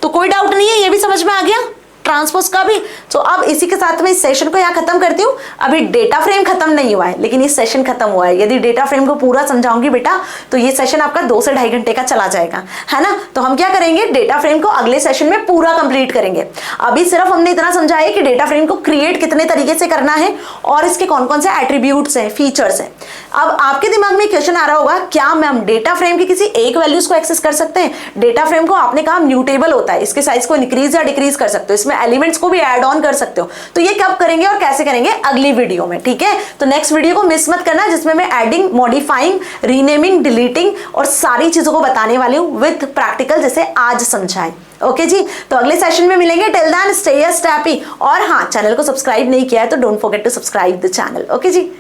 तो कोई डाउट नहीं है, ये भी समझ में आ गया ट्रांसपोज का भी। तो अब इसी के साथ में इस सेशन को यहाँ खत्म करती हूँ। अभी डेटा फ्रेम खत्म नहीं हुआ है, लेकिन ये सेशन खत्म हुआ है। यदि डेटा फ्रेम को पूरा समझाऊंगी बेटा तो ये सेशन आपका 2 से 2.5 घंटे का चला जाएगा, है ना। तो हम क्या करेंगे, डेटा फ्रेम को अगले सेशन में पूरा कंप्लीट करेंगे। अभी सिर्फ हमने इतना समझा है कि डेटा फ्रेम को क्रिएट कितने तरीके से करना है और इसके कौन कौन से एट्रीब्यूट्स हैं, फीचर्स हैं। अब आपके दिमाग में क्वेश्चन आ रहा होगा, क्या मैम डेटा फ्रेम की किसी एक वैल्यूज को एक्सेस कर सकते हैं? डेटा फ्रेम को आपने कहा म्यूटेबल होता है, इसके साइज को इंक्रीज या डिक्रीज कर सकते हो, इसमें एलिमेंट्स को भी ऐड ऑन कर सकते हो। तो ये कब करेंगे और कैसे करेंगे, अगली वीडियो में, ठीक है। तो नेक्स्ट वीडियो को मिस मत करना, जिसमें मैं एडिंग, मॉडिफाइंग, रीनेमिंग, डिलीटिंग और सारी चीजों को बताने वाली हूँ विद प्रैक्टिकल, जैसे आज समझाए। ओके जी, तो अगले सेशन में मिलेंगे। टिल देन स्टे हैप्पी, और हाँ, चैनल को सब्सक्राइब नहीं किया है तो don't forget to subscribe the channel. Okay ji.